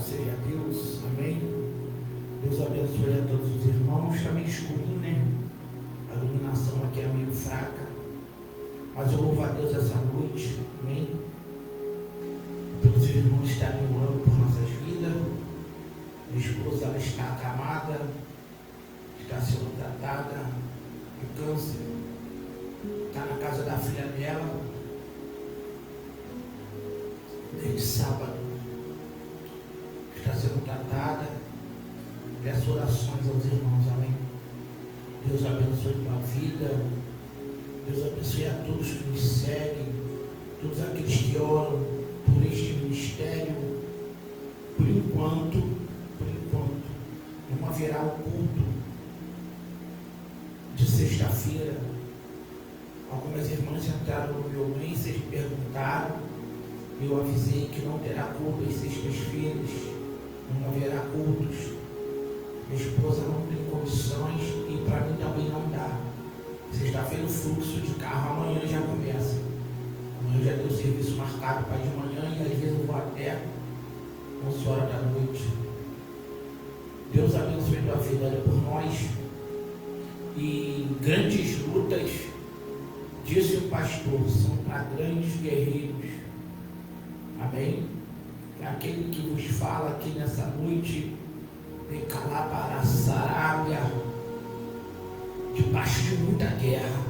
seja Deus, amém? Deus abençoe a todos os irmãos. Está meio escurinho, né? A iluminação aqui é meio fraca, mas eu louvo a Deus essa noite, amém? Todos os irmãos estarem orando por nossas vidas. Minha esposa, ela está acamada, está sendo tratada de câncer, está na casa da filha dela desde sábado, está sendo tratada. Peço orações aos irmãos, amém? Deus abençoe tua vida, Deus abençoe a todos que nos seguem, todos aqueles que oram por este ministério. Por enquanto, não haverá o culto de sexta-feira. Algumas irmãs entraram no meu Messenger e perguntaram. Eu avisei que não terá culto às sextas-feiras, não haverá cultos. Minha esposa não tem condições e para mim também não dá. Sexta-feira o fluxo de carro amanhã já começa. Amanhã já tem o serviço marcado para de manhã e às vezes eu vou até 11 horas da noite. Deus abençoe tua vida, olha por nós. E grandes lutas, disse o pastor, são para grandes guerreiros. Amém? Aquele que vos fala aqui nessa noite, vem calar para a Sarábia, debaixo de muita guerra.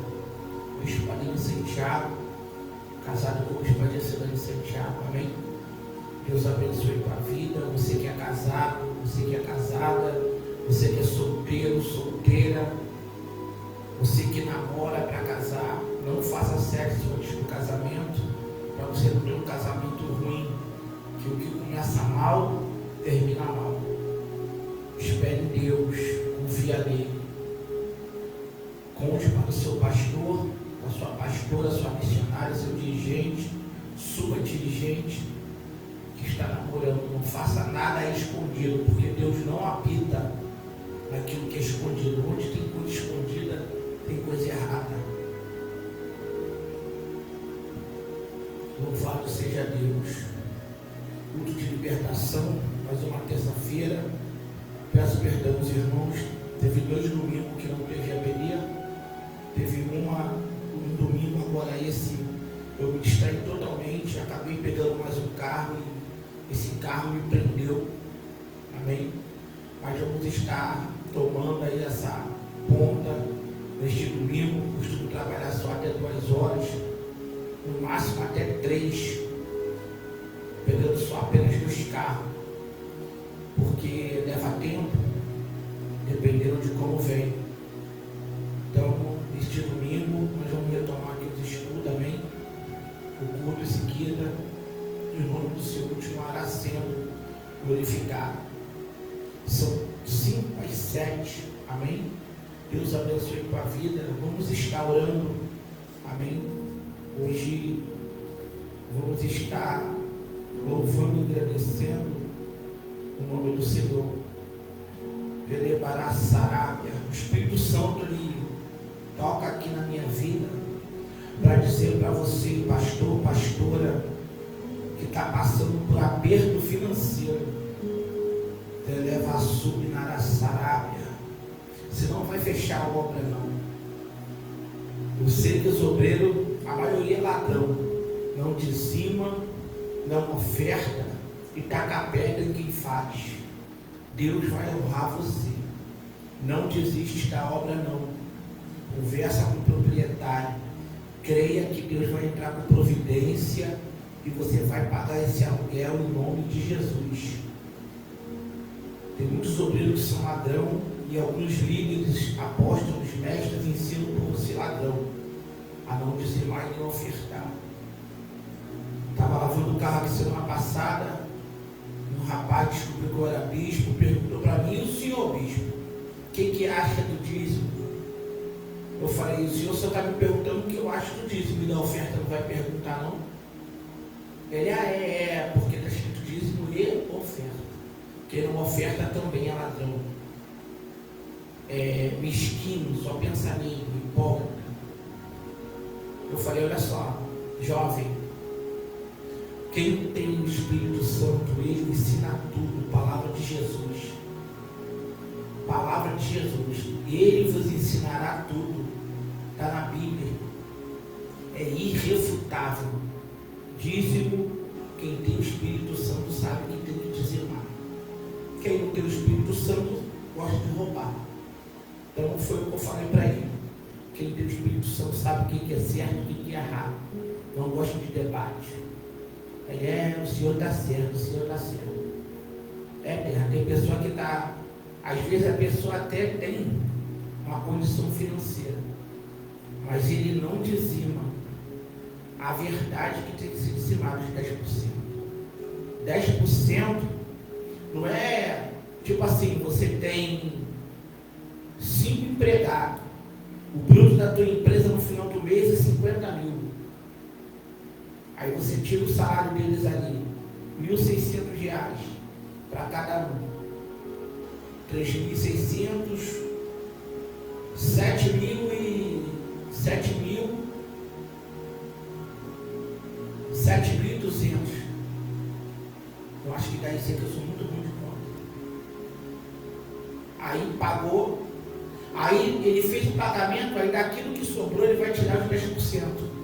O espadinho Santiago, casado com o espadinho Santiago, amém? Deus abençoe tua vida. Você que é casado, você que é casada, você que é solteiro, solteira, você que namora para casar, não faça sexo antes do casamento, para você não ter um casamento ruim, que o que começa mal, termina mal. Espere em Deus, confia nele. Conte para o seu pastor, a sua pastora, a sua missionária, seu dirigente, sua dirigente, que está namorando. Não faça nada escondido, porque Deus não habita naquilo que é escondido. Onde tem coisa escondida, tem coisa errada. Louvado seja Deus. Culto de libertação, mais uma terça-feira. Peço perdão aos irmãos. Teve 2 domingos que não teve abertura. Teve um domingo, agora esse eu me distraí totalmente. Acabei pegando mais um carro e esse carro me prendeu. Amém? Mas vamos estar tomando aí essa ponta neste domingo. Costumo trabalhar só até 2 horas, no máximo até 3, pegando só apenas 2 carros, porque leva tempo, dependendo de como vem. Então, este domingo, nós vamos retomar aqui os estudos, amém? O culto em seguida, e o nome do Senhor continuará sendo glorificado. São 5 às 7, amém? Deus abençoe tua vida. Vamos estar orando, amém? Hoje vamos estar louvando e agradecendo o nome do Senhor. Velebará Sarábia. O Espírito Santo ele toca aqui na minha vida para dizer para você, pastor, pastora, que está passando por aperto financeiro. Eleva a subnara Sarábia. Você não vai fechar a obra, não. Você que é obreiro, a maioria é ladrão. Não dizima, não oferta e taca a pedra em quem faz. Deus vai honrar você. Não desiste da obra, não. Conversa com o proprietário. Creia que Deus vai entrar com providência e você vai pagar esse aluguel em nome de Jesus. Tem muitos obreiros que são ladrão e alguns líderes, apóstolos, mestres ensinam por você ladrão a não dizimar e não ofertar. Estava lavando o carro aqui semana passada, um rapaz descobriu que eu era bispo, perguntou para mim: e o senhor bispo, o que acha do dízimo? Eu falei: o senhor só está me perguntando o que eu acho do dízimo, e da oferta não vai perguntar, não? Ele: porque está escrito dízimo e oferta. Quem não oferta também é ladrão. Mesquinho, só pensa nele, hipócrita. Eu falei: olha só, jovem, Quem tem o Espírito Santo, ele ensina tudo. Palavra de Jesus. Palavra de Jesus. Ele vos ensinará tudo. Está na Bíblia. É irrefutável. Dízimo, quem tem o Espírito Santo sabe que tem que dizimar. Quem não tem o Espírito Santo gosta de roubar. Então foi o que eu falei para ele. Quem tem o Espírito Santo sabe o que é certo e o que é errado. Não gosta de debate. Ele o Senhor está certo, o Senhor está certo. Tem pessoa que está. Às vezes a pessoa até tem uma condição financeira, mas ele não dizima a verdade que tem que ser dizimada de 10%. 10% não é tipo assim, você tem 5 empregados, o bruto da tua empresa no final do mês é 50 mil. Aí você tira o salário deles ali, R$1.600 para cada um. 3.600, 7.200. Eu acho que dá isso aí que eu sou muito ruim de conta. Aí pagou, aí ele fez o pagamento, aí daquilo que sobrou ele vai tirar os 10%.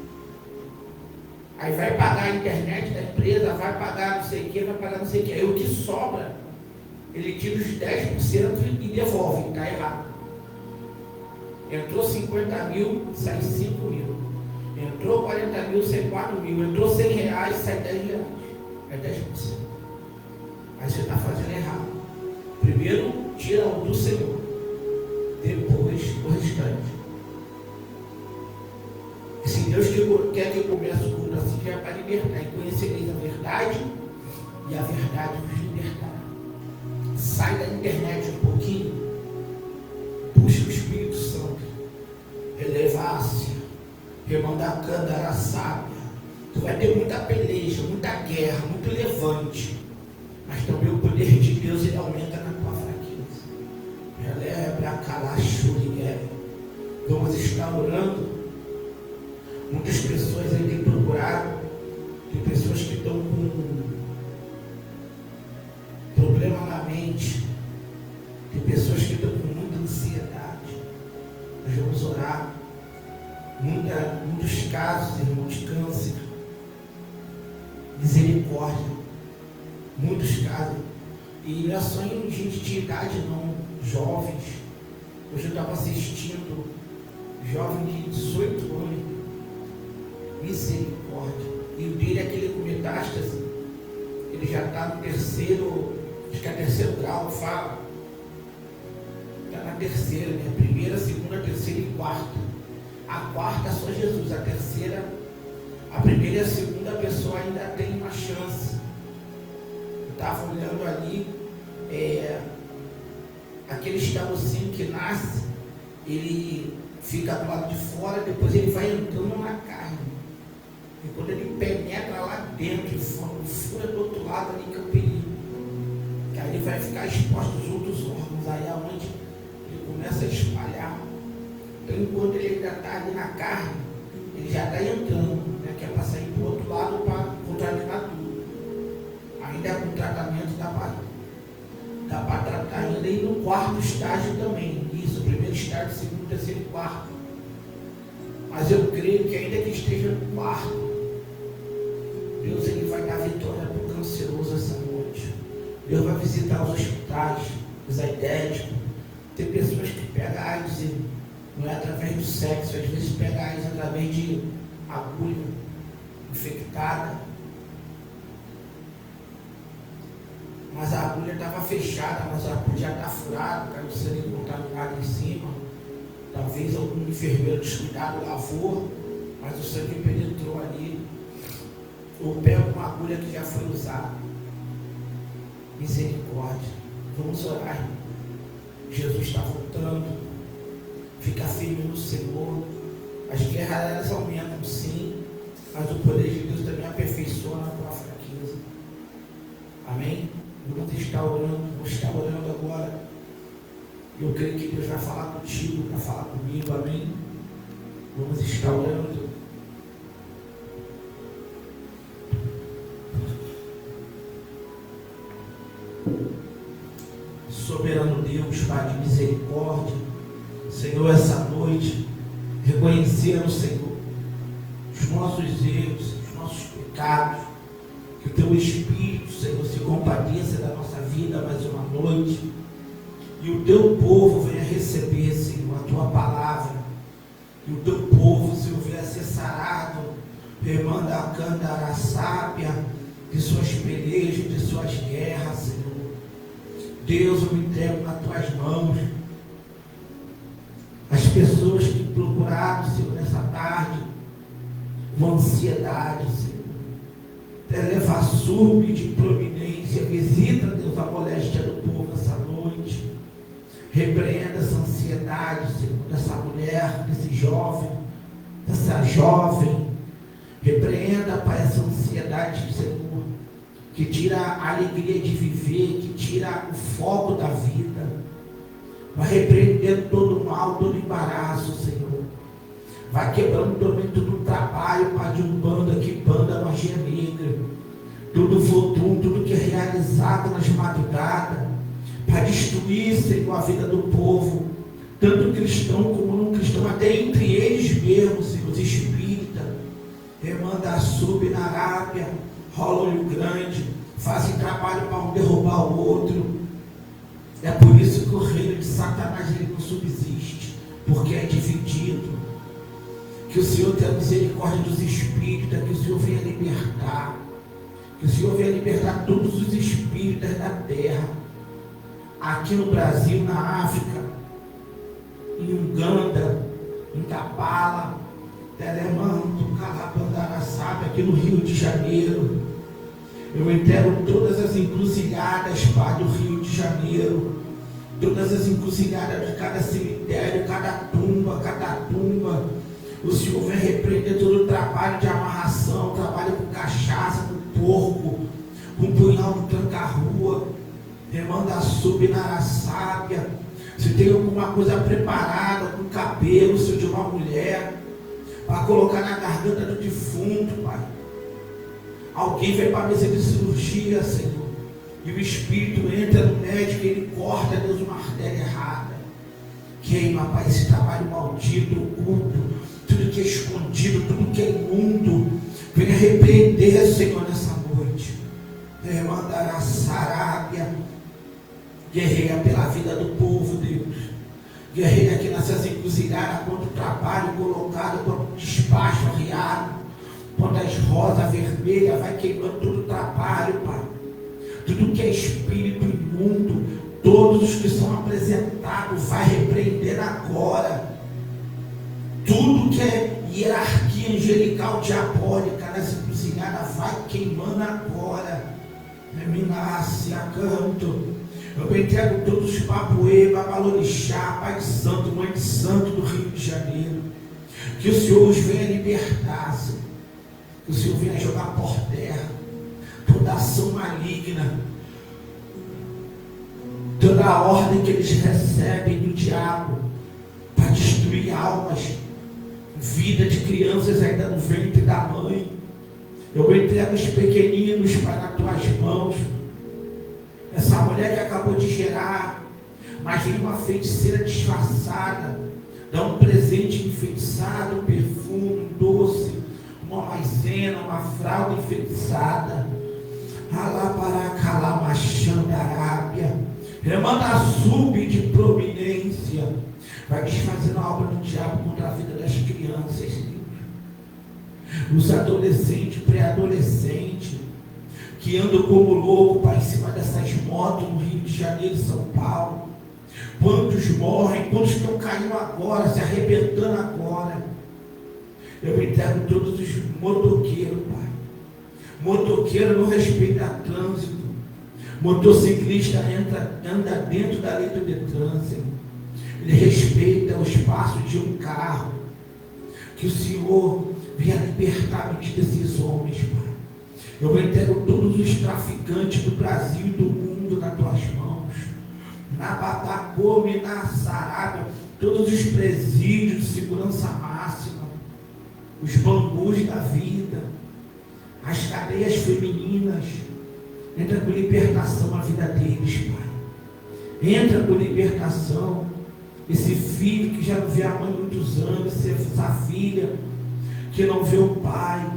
Aí vai pagar a internet da empresa, vai pagar não sei o que, vai pagar não sei o que. Aí o que sobra, ele tira os 10% e devolve, está errado. Entrou 50 mil, sai 5 mil. Entrou 40 mil, sai 4 mil. Entrou R$100, sai R$10. É 10%. Aí você está fazendo errado. Primeiro, tira o do Senhor. Depois, o restante. E se Deus quer que eu comece o culto assim, já é para libertar. E conhecereis a verdade, e a verdade vos libertará. Sai da internet um pouquinho. Puxa o Espírito Santo. Releva-se. Remandacanda, sábia. Tu vai ter muita peleja, muita guerra, muito levante. Mas também o poder de Deus ele aumenta na tua fraqueza. Relebra, calachurigué. Vamos estar orando. Muitas pessoas aí têm procurado. Tem pessoas que estão com problema na mente. Tem pessoas que estão com muita ansiedade. Nós vamos orar. Muitos casos, irmão, de câncer. Misericórdia. Muitos casos. E não é só em gente de idade não. Jovens. Hoje eu estava assistindo jovem de 18 anos. Misericórdia. E o dele é aquele com metástase. Ele já está no terceiro, acho que é terceiro grau, fala. Está na terceira, né? Primeira, segunda, terceira e quarta. A quarta é só Jesus. A terceira, a primeira e a segunda pessoa ainda tem uma chance. Eu estava olhando ali, aquele estamocinho que nasce, ele fica do lado de fora, depois ele vai entrando na carne. E quando ele penetra lá dentro, fura do outro lado ali, que é o perigo. Que aí ele vai ficar exposto aos outros órgãos, aí é onde ele começa a espalhar. Então, enquanto ele ainda está ali na carne, ele já está entrando, né? Que é para sair para o outro lado para contaminar tudo. Ainda com tratamento dá para tratar ainda. E no quarto estágio também. Isso, primeiro estágio, segundo, terceiro e quarto. Mas eu creio que ainda que esteja no quarto, Deus ele vai dar vitória para o canceroso essa noite. Deus vai visitar os hospitais, os aidéticos. Tem pessoas que pegam AIDS e não é através do sexo, às vezes pega AIDS através de agulha infectada. Mas a agulha estava fechada, mas ela podia estar furada, caiu sangue contaminado em cima. Talvez algum enfermeiro descuidado lavou, mas o sangue penetrou ali. Ou pega uma agulha que já foi usada. Misericórdia. Vamos orar, irmão. Jesus está voltando. Fica firme no Senhor. As guerras elas aumentam sim, mas o poder de Deus também aperfeiçoa na tua fraqueza. Amém? Vamos estar orando agora. Eu creio que Deus vai falar contigo, vai falar comigo, amém? Vamos estar orando. Deus, Pai de misericórdia, Senhor, essa noite, reconhecendo, Senhor, os nossos erros, os nossos pecados, que o Teu Espírito, Senhor, se compadeça da nossa vida mais uma noite, e o Teu povo venha receber, Senhor, a Tua palavra, e o Teu povo, Senhor, venha ser sarado, remanda a candara sábia de suas pelejas, de suas guerras, Senhor. Deus, eu me entrego nas Tuas mãos. As pessoas que procuraram, Senhor, nessa tarde, com ansiedade, Senhor, leva sub de providência, visita, Deus, a moléstia do povo essa noite, repreenda essa ansiedade, Senhor, dessa mulher, desse jovem, dessa jovem, repreenda, Pai, essa ansiedade, Senhor, que tira a alegria de viver, que tira o foco da vida, vai repreendendo todo o mal, todo o embaraço, Senhor, vai quebrando também todo o trabalho, Pai, de Umbanda, Quimbanda, magia negra, tudo voodoo, tudo que é realizado nas madrugadas, para destruir, Senhor, a vida do povo, tanto cristão como não cristão, até entre eles mesmos, Senhor, os espíritas, remanda a sub na Arábia, rola olho grande, fazem trabalho para um derrubar o outro. É por isso que o reino de Satanás ele não subsiste, porque é dividido. Que o Senhor tenha misericórdia dos espíritos, que o Senhor venha libertar, que o Senhor venha libertar todos os espíritos da terra, aqui no Brasil, na África, em Uganda, em Kampala, Telemanto, Calabandaraçaba, aqui no Rio de Janeiro. Eu entrego todas as encruzilhadas, Pai, do Rio de Janeiro, todas as encruzilhadas de cada cemitério, cada tumba. O Senhor vem repreender todo o trabalho de amarração, trabalho com cachaça, com porco, com punhal no tranca-rua, demanda sub na araçábia. Se tem alguma coisa preparada com cabelo, Senhor, de uma mulher, para colocar na garganta do defunto, Pai. Alguém vem para a mesa de cirurgia, Senhor, e o Espírito entra no médico e ele corta, Deus, uma artéria errada. Queima, Pai, esse trabalho maldito, oculto, tudo que é escondido, tudo que é imundo. Venha repreender, Senhor, nessa noite. Mandar a Sarábia, guerreia pela vida do povo, Deus. Guerreia aqui nessas encruzilhadas contra o trabalho colocado, contra o despacho arriado, contra as rosas vermelhas, vai queimando todo o trabalho, Pai. Tudo que é espírito imundo, todos os que são apresentados, vai repreender agora. Tudo que é hierarquia angelical diabólica nas encruzilhadas, vai queimando agora. Terminasse a canto. Eu entrego todos os papoê, babalorixá, Pai de Santo, Mãe de Santo do Rio de Janeiro. Que o Senhor os venha libertar, Senhor. Que o Senhor venha jogar por terra toda ação maligna, toda a ordem que eles recebem do diabo para destruir almas, vida de crianças ainda no ventre da mãe. Eu entrego os pequeninos para as tuas mãos. Essa mulher que acabou de gerar, mas vem uma feiticeira disfarçada, dá um presente enfeitiçado, um perfume, um doce, uma maisena, uma fralda enfeitiçada. Arábia, remanda a sub de providência, vai desfazendo a obra do diabo contra a vida das crianças, os adolescentes, pré-adolescentes, que andam como louco para em cima dessas motos no Rio de Janeiro e São Paulo. Quantos morrem, quantos estão caindo agora, se arrebentando agora. Eu entrego todos os motoqueiros, Pai. Motoqueiro não respeita trânsito. Motociclista anda dentro da lei de trânsito. Ele respeita o espaço de um carro. Que o Senhor venha libertar a mente desses homens, Pai. Eu entrego todos os traficantes do Brasil e do mundo nas tuas mãos. Na Batacome, na Sarada, todos os presídios de segurança máxima, os bambus da vida, as cadeias femininas, entra com libertação na vida deles, Pai. Entra com libertação. Esse filho que já não vê a mãe há muitos anos, essa filha que não vê o pai,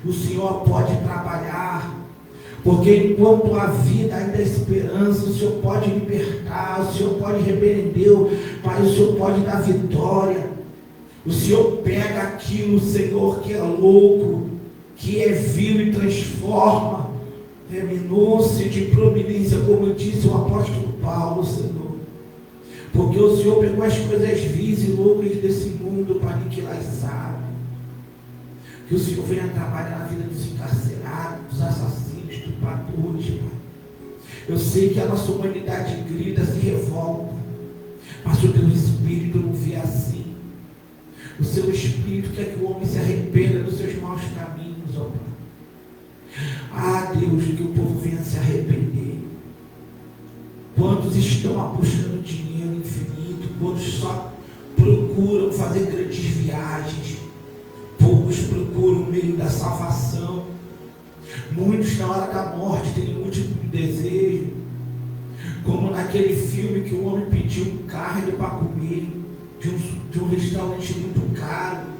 o Senhor pode trabalhar, porque enquanto a vida ainda há esperança, o Senhor pode libertar, o Senhor pode repreender, Pai, o Senhor pode dar vitória. O Senhor pega aquilo, Senhor, que é louco, que é vil e transforma. Renúncia de providência, como disse o apóstolo Paulo, Senhor. Porque o Senhor pegou as coisas vis e loucas desse mundo para aniquilar e sabe. Que o Senhor venha trabalhar na vida dos encarcerados, dos assassinos, dos patores, Pai. Eu sei que a nossa humanidade grita, se revolta, mas o teu Espírito não vê assim. O seu Espírito quer que o homem se arrependa dos seus maus caminhos, ó Pai. Ah, Deus, que o povo venha se arrepender. Quantos estão apostando dinheiro infinito, quantos só procuram fazer grandes viagens, poucos procuram o meio da salvação. Muitos na hora da morte têm um último desejo, como naquele filme que o homem pediu carne para comer, de um restaurante muito caro.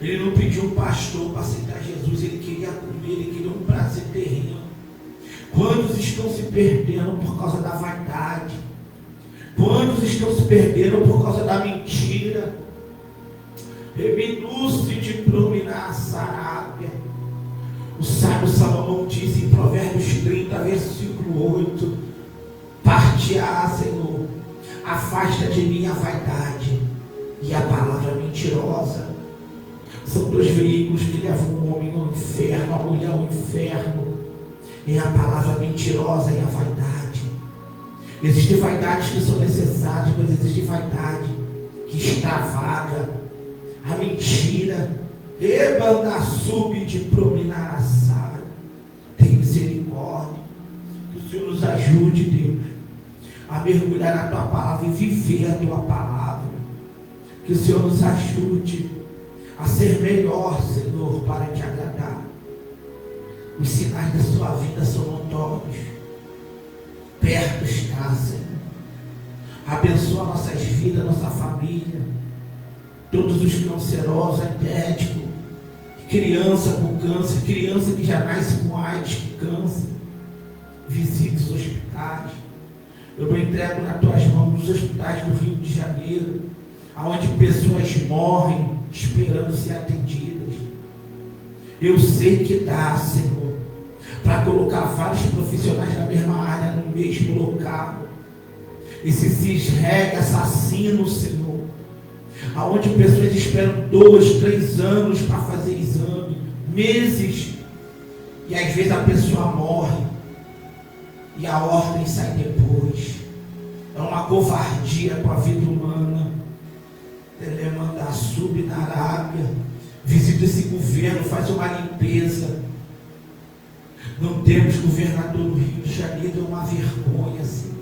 Ele não pediu um pastor para aceitar Jesus, ele queria comer, ele queria um prazer terreno. Quantos estão se perdendo por causa da vaidade? Quantos estão se perdendo por causa da mentira? Reminu-se de prominar a Sarábia. O sábio Salomão diz em Provérbios 30, versículo 8: Parte-á, Senhor, afasta de mim a vaidade e a palavra mentirosa. São dois veículos que levam o homem ao inferno, a mulher ao inferno. É a palavra mentirosa e a vaidade. Existem vaidades que são necessárias, mas existe vaidade que extravaga. A mentira, ebanda sub de prominar a sara. Tem misericórdia. Que o Senhor nos ajude, Deus, a mergulhar na tua palavra e viver a tua palavra. Que o Senhor nos ajude a ser melhor, Senhor, para te agradar. Os sinais da sua vida são notórios. Perto está, Senhor. Abençoa nossas vidas, nossa família. Todos os cancerosos, diabéticos, criança com câncer, criança que já nasce com AIDS, com câncer. Visite os hospitais. Eu entrego nas tuas mãos os hospitais do Rio de Janeiro, onde pessoas morrem esperando ser atendidas. Eu sei que dá, Senhor, para colocar vários profissionais da mesma área no mesmo local. Esses rega assassinos, Senhor, aonde pessoas esperam 2, 3 anos para fazer exame, meses, e às vezes a pessoa morre e a ordem sai depois. É uma covardia com a vida humana. Ele manda subir na Arábia, visita esse governo, faz uma limpeza. Não temos governador do Rio de Janeiro, é uma vergonha, assim.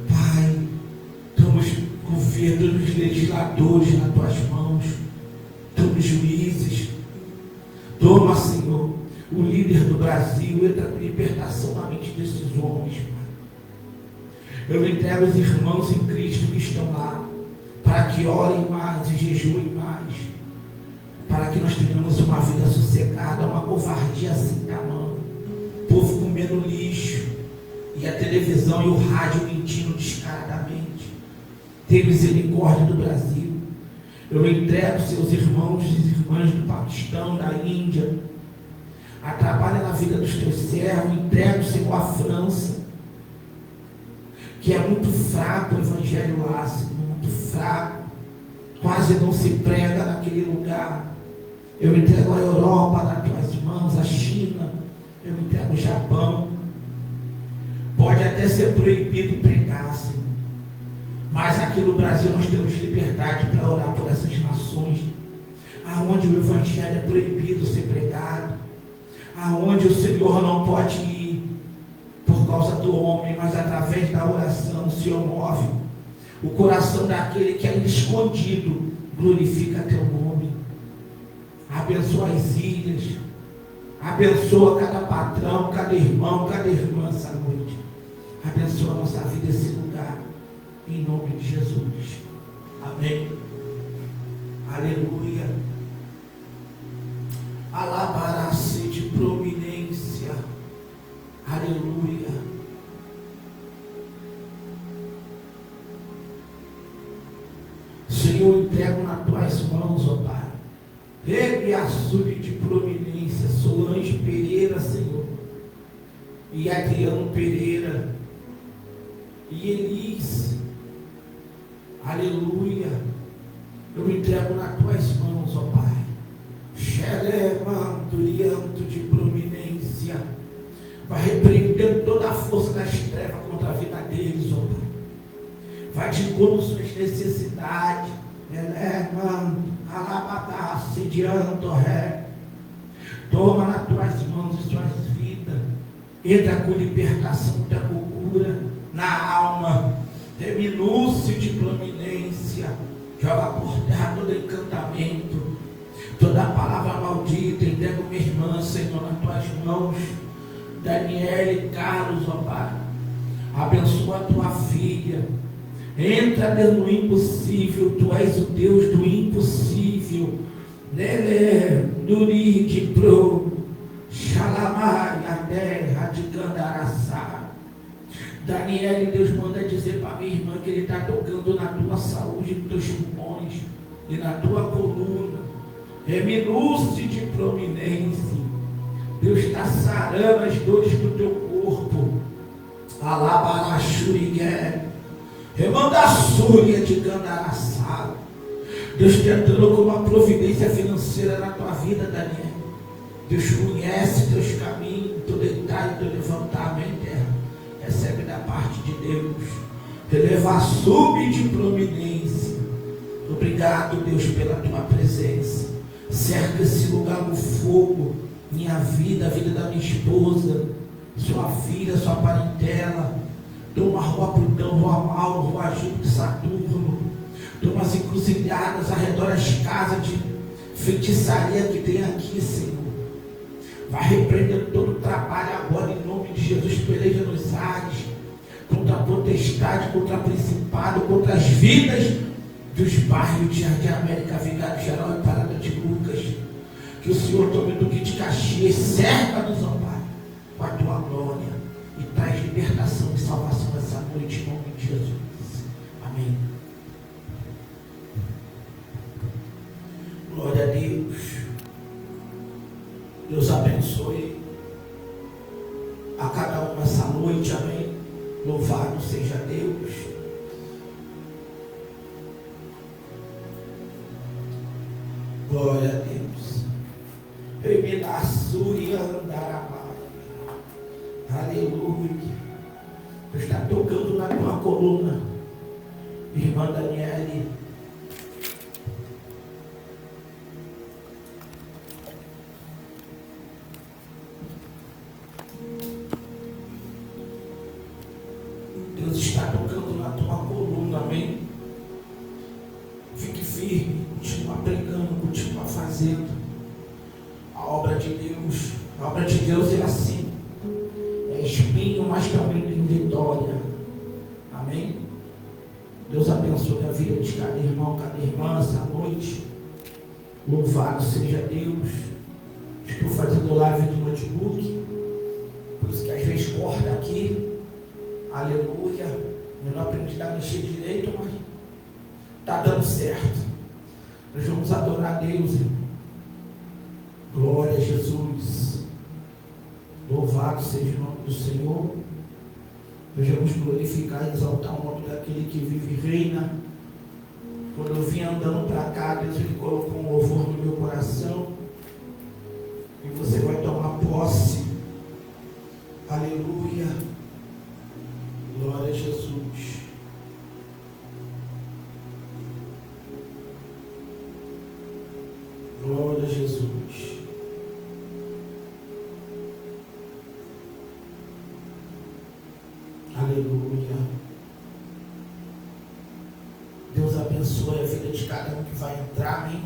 Pai, estamos governo dos legisladores nas tuas mãos, todos os juízes. Toma, Senhor, o líder do Brasil, entra com libertação na mente desses homens, Pai. Eu entrego os irmãos em Cristo que estão lá, para que orem mais e jejuem mais, para que nós tenhamos uma vida sossegada. Uma covardia assim tamanho, o povo comendo lixo, e a televisão e o rádio mentindo descaradamente. Tem misericórdia do Brasil. Eu entrego seus irmãos e irmãs do Paquistão, da Índia, trabalha na vida dos teus servos. Entrego, Senhor, a França, que é muito fraco o evangelho lá, Senhor, muito fraco, quase não se prega naquele lugar. Eu entrego a Europa nas tuas mãos, a China, eu entrego o Japão. Pode até ser proibido pregar, Senhor, mas aqui no Brasil nós temos liberdade para orar por essas nações, aonde o evangelho é proibido ser pregado, aonde o Senhor não pode ir por causa do homem, mas através da oração o Senhor move o coração daquele que ainda escondido glorifica teu nome. Abençoa as ilhas, Abençoa cada patrão, cada irmão, cada irmã essa noite. Abençoa a nossa vida, esse lugar. Em nome de Jesus. Amém. Aleluia. Alabará-se de prominência. Aleluia. Senhor, entrego nas tuas mãos, ó Pai. Rebe açude de prominência, Solange Pereira, Senhor. E Adriano Pereira. E Elis. Aleluia. Eu me entrego nas tuas mãos, ó Pai. Xeremanto de prominência. Vai repreender toda a força das trevas contra a vida deles, ó Pai. Vai de encontro às suas necessidades. Assediando, ré. Toma nas tuas mãos as suas vidas. Entra com libertação, entra com cura na alma. Reminúcio de prominência. Joga por terra todo encantamento, toda palavra maldita. Entrega minha irmã, Senhor, nas tuas mãos. Daniele, Carlos, ó Pai. Abençoa a tua filha. Entra no impossível. Tu és o Deus do impossível. Nele, Duri de Pro, Xalamai, a terra de Gandaraçá. Daniele, Deus manda dizer para minha irmã que Ele está tocando na tua saúde, nos teus pulmões e na tua coluna. Reminúcio de prominência. Deus está sarando as dores do teu corpo. Alabarachurigué. Remanda a súria de Gandaraçá. Deus te entrou com uma providência financeira na tua vida, Daniel. Deus conhece teus caminhos, teu detalhe, teu levantamento, terra. Recebe da parte de Deus. Eleva, sube de prominência. Obrigado, Deus, pela tua presença. Cerca esse lugar no fogo. Minha vida, a vida da minha esposa, sua filha, sua parentela. Toma a rua Plutão, rua Mauro, rua Júpiter, Saturno. Toma as encruzilhadas ao redor das casas de feitiçaria que tem aqui, Senhor. Vai repreender todo o trabalho agora em nome de Jesus. Peleja nos ares contra a potestade, contra a principado, contra as vidas dos bairros de Jardim América, Vigário Geral e Parada de Lucas. Que o Senhor tome do que de Caxias, cerca-nos, ó Pai, com a tua glória e traz libertação e salvação essa noite em nome de Jesus. Amém. Glória a Deus. Deus abençoe a cada um essa noite, amém. Louvado seja Deus. Glória a Deus. Aleluia. Deus está tocando na tua coluna, irmã Daniele. Deus está tocando na tua coluna, amém? Fique firme, continua pregando, continua fazendo a obra de Deus. A obra de Deus é assim, é espinho, mas também tem vitória, amém? Deus abençoe a vida de cada irmão, cada irmã essa noite. Louvado seja Deus. Estou fazendo live do notebook, por isso que às vezes corta aqui. Aleluia. Eu não aprendi a mexer direito, mas está dando certo. Nós vamos adorar a Deus, irmão. Glória a Jesus. Louvado seja o nome do Senhor. Nós vamos glorificar e exaltar o nome daquele que vive e reina. Quando eu vim andando para cá, Deus ele colocou um louvor no meu coração. E você vai tomar posse. Aleluia. Glória a Jesus. Glória a Jesus. Aleluia. Deus abençoe a vida de cada um que vai entrar, amém?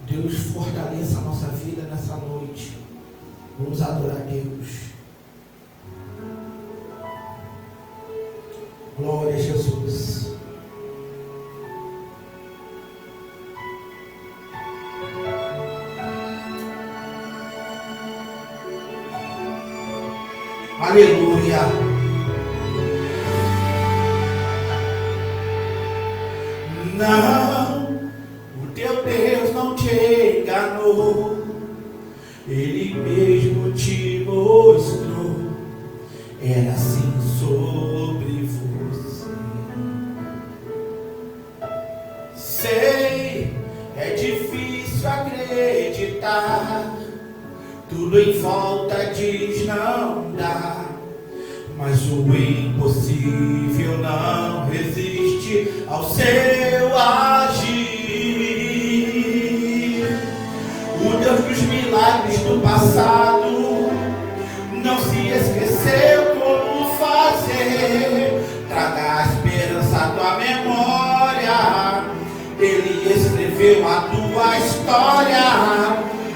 Deus fortaleça a nossa vida nessa noite. Vamos adorar a Deus. Glória a Jesus. Aleluia. Não, o teu Deus não te enganou. Ele mesmo te mostrou. Era assim sobre você. Sei, é difícil acreditar. Tudo em volta diz não dá. Mas o impossível não resiste ao seu agir. O Deus dos milagres do passado não se esqueceu como fazer. Traga a esperança à tua memória. Ele escreveu a tua história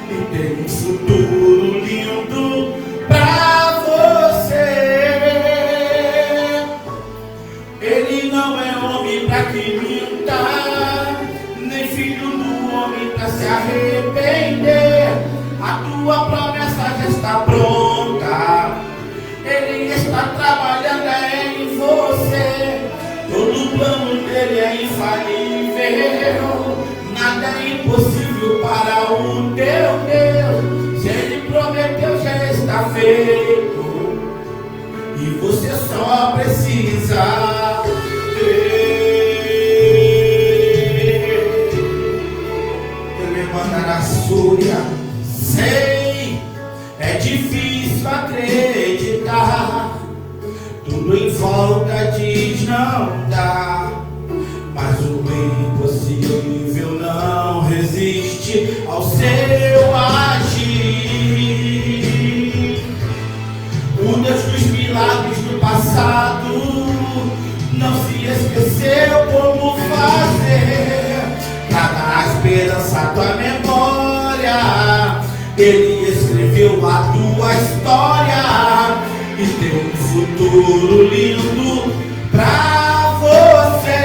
e tem um futuro lindo pra você. Ele não é homem pra que minta, nem filho do homem pra se arrepender. A tua promessa já está pronta. Ele está trabalhando em você. Todo plano dele é infalível. Nada é impossível para o teu Deus. Se ele prometeu, já está feito. E você só precisa crer. Levantar a súria. Sei, é difícil acreditar. Tudo em volta diz não dá. Mas o impossível não resiste ao seu agir. O Deus dos milagres do passado não se esqueceu como fazer. Traga a esperança à tua memória. Ele escreveu a tua história e tem um futuro lindo pra você.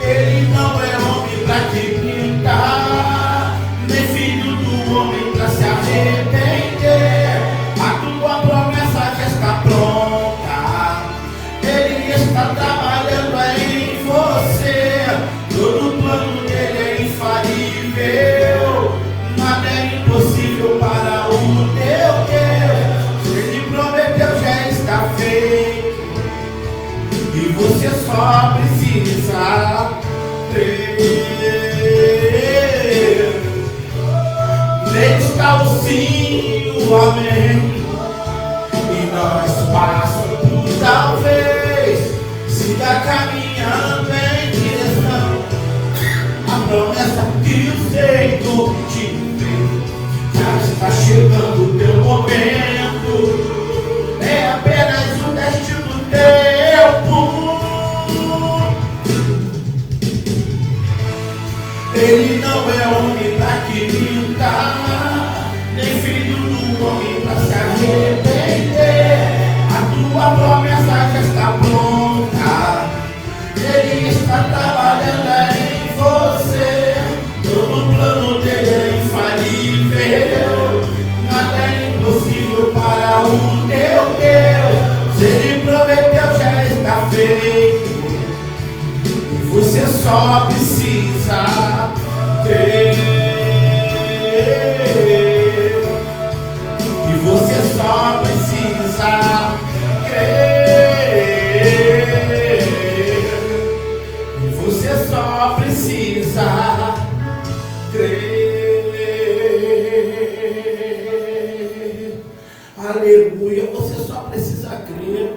Ele não é homem pra te pintar, nem filho do homem pra se arrepender. A tua promessa já está pronta. Ele está trabalhando em você. Todo plano dele é infalível. Nada é impossível para o teu Deus. Se ele prometeu, já está feito. E você só precisa crer. Nele está o sim e o amém. E não há espaço por talvez. Siga caminhando em direção à promessa que o Senhor te fez. Já está chegando o teu momento. É apenas um teste do tempo. Ele não é homem pra que minta, nem filho do homem pra se arrepender. A tua promessa já está pronta. Ele está trabalhando em você. Todo plano dele é infalível. Nada é impossível para o teu Deus. Se ele prometeu, já está feito. E você só precisa crer. E você só precisa crer. E você só precisa crer. Aleluia. Você só precisa crer.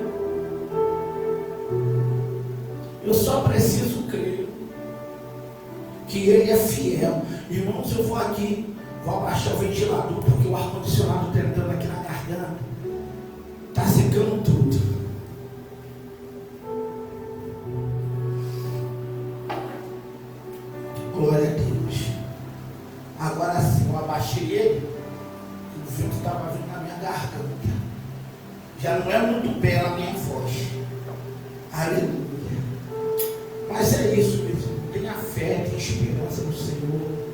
Eu só preciso crer que Ele é fiel. Irmãos, eu vou aqui, vou abaixar o ventilador, porque o ar-condicionado está entrando aqui na garganta. Está secando tudo. Glória a Deus. Agora sim, eu abaixo abaixei ele, e o vento estava vindo na minha garganta. Já não é muito bela a minha voz. Aleluia. Mas é isso mesmo. Tenha fé, tenha esperança no Senhor.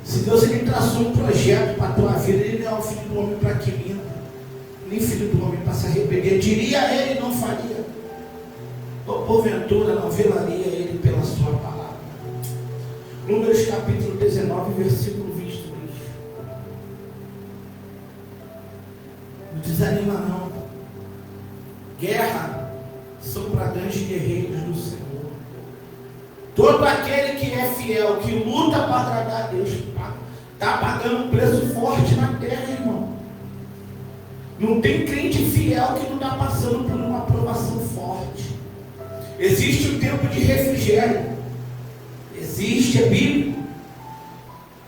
Se Deus ele traçou um projeto para a tua vida, ele não é o filho do homem para que minta, nem filho do homem para se arrepender. Diria ele, não faria. Ou porventura não velaria ele pela sua palavra. Números capítulo 19, versículo 22. Não desanima não. Guerra são para grandes guerreiros do Senhor. Todo aquele que é fiel, que luta para agradar a Deus, está pagando um preço forte na terra, irmão. Não tem crente fiel que não está passando por uma provação forte. Existe um tempo de refrigério. Existe, é bíblico.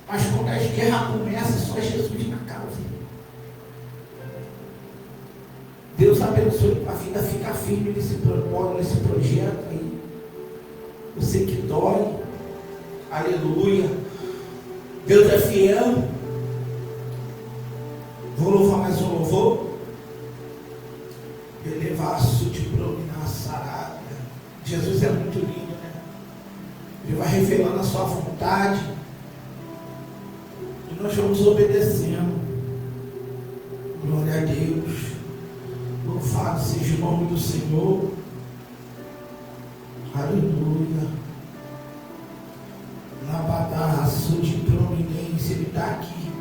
Mas quando as guerras começam, só Jesus na causa. Deus abençoe a vida, ficar firme nesse propósito, nesse projeto aí. Eu sei que dói. Aleluia. Deus é fiel. Vou louvar mais um louvor. Elevaço de prominar sarada. Jesus é muito lindo, né? Ele vai revelando a sua vontade. E nós vamos obedecendo. Glória a Deus. Louvado seja o nome do Senhor. Aleluia. Labadaço de prominência. Ele está aqui.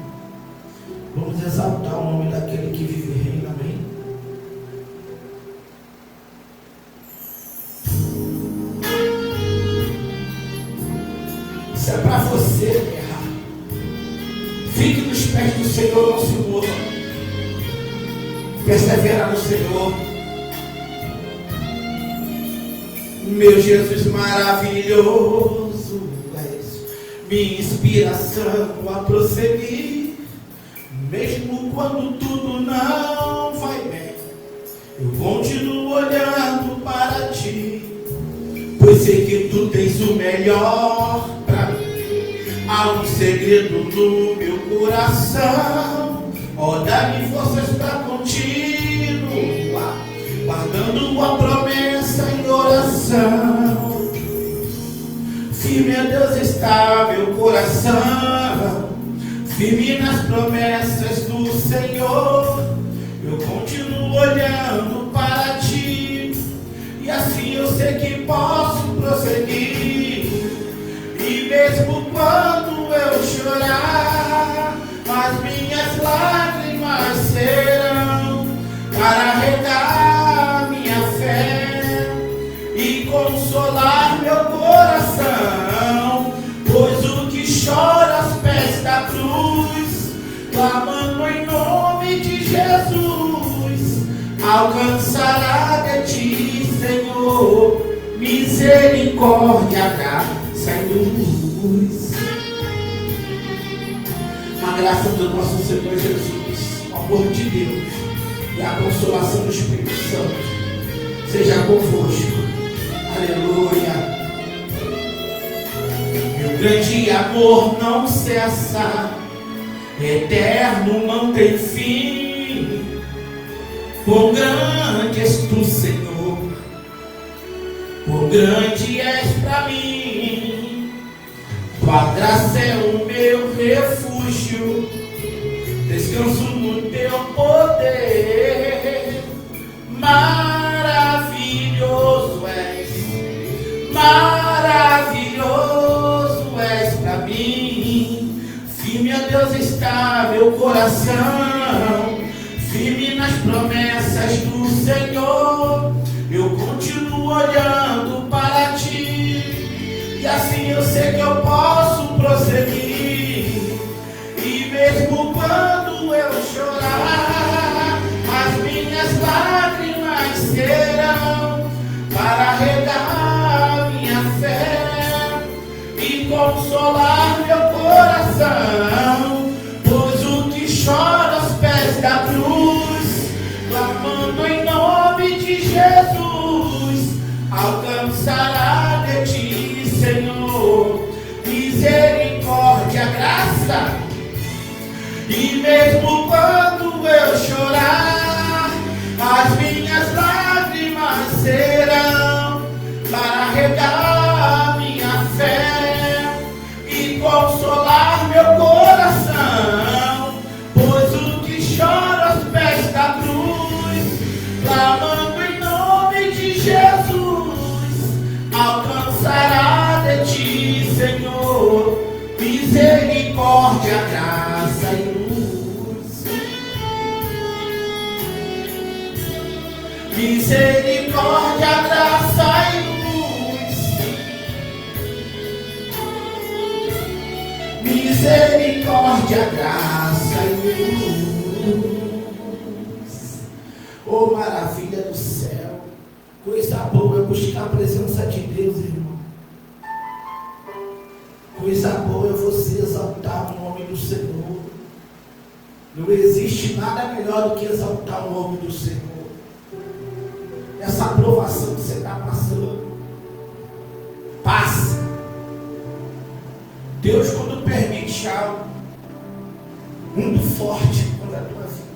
Vamos exaltar o nome daquele que vive e reina. Amém. Isso é para você, guerra. Fique nos pés do Senhor, não se mova. Persevera no Senhor. Meu Jesus maravilhoso és, minha inspiração a prosseguir. Mesmo quando tudo não vai bem, eu continuo olhando para ti, pois sei que tu tens o melhor para mim. Há um segredo no meu coração, ó, dá-me forças para continuar, guardando a promessa em oração. Firme, Deus, está meu coração, firme nas promessas do Senhor. Eu continuo olhando para ti, e assim eu sei que posso prosseguir. E mesmo quando eu chorar, as minhas lágrimas serão para regar minha fé e consolar meu coração. Pois o que chora aos pés da cruz, clamando em nome de Jesus, alcançará de ti, Senhor, misericórdia, graça e luz. A graça do nosso Senhor Jesus, o amor de Deus e a consolação do Espírito Santo seja convosco. Aleluia. Meu grande amor não cessa, eterno, não tem fim. Quão grande és tu, Senhor, quão grande és para mim. Tua graça é o meu refúgio, descanso no teu poder. Maravilhoso és, maravilhoso és para mim. Firme, ó Deus, está meu coração, firme nas promessas do Senhor. Eu continuo olhando para ti, e assim eu sei que eu posso prosseguir. E mesmo quando eu chorar, as minhas lágrimas serão para regar minha fé e consolar meu coração. Pois o que chora aos pés da cruz, clamando em nome de Jesus, alcançará de ti, Senhor, misericórdia, graça mesmo quando eu chorar, as minhas lágrimas serão para regar minha fé e consolar meu coração, pois o que chora aos pés da cruz, clamando em nome de Jesus, alcançará de ti, Senhor, misericórdia, graça e luz. Misericórdia, graça e luz. Misericórdia, graça e luz. Oh, maravilha do céu. Coisa boa é buscar a presença de Deus, irmão. Coisa boa é você exaltar o nome do Senhor. Não existe nada melhor do que exaltar o nome do Senhor. Essa aprovação que você está passando, passa. Deus, quando permite algo muito forte contra a tua vida,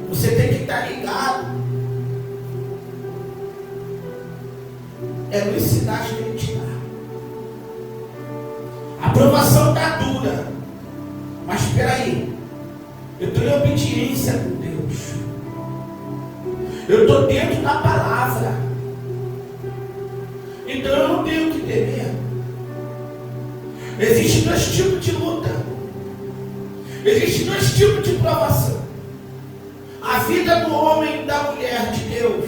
você tem que estar ligado. É lucidez que Ele te dá. A aprovação está dura, mas espera aí, eu estou em obediência com Deus, eu estou dentro da palavra, então eu não tenho que temer. Existem dois tipos de luta, existem dois tipos de provação. A vida do homem e da mulher de Deus,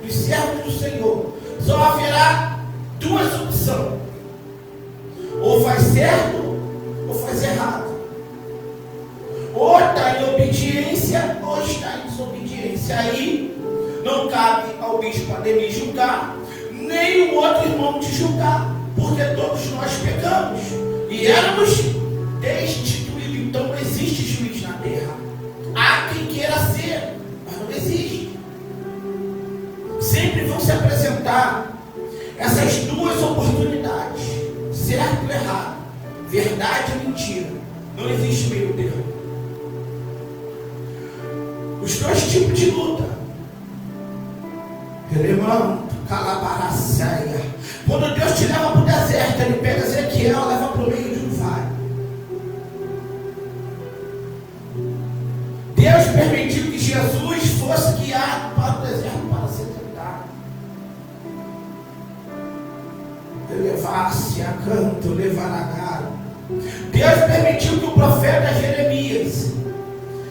dos servos do Senhor, só haverá duas opções: ou faz certo ou faz errado, ou está em obediência ou está em desobediência. Aí não cabe ao bispo Ademir julgar, nem o outro irmão te julgar, porque todos nós pecamos e éramos destituídos. Então não existe juiz na terra. Há quem queira ser, mas não existe. Sempre vão se apresentar essas duas oportunidades: certo ou errado, verdade ou mentira. Não existe meio termo. Os dois tipos de luta. Relemando, calabaraceia. Quando Deus te leva para o deserto, Ele pega Ezequiel, leva para o meio de um vale. Deus permitiu que Jesus fosse guiado para o deserto para ser tentado. Levasse a canto, levar. Deus permitiu que o profeta Jeremias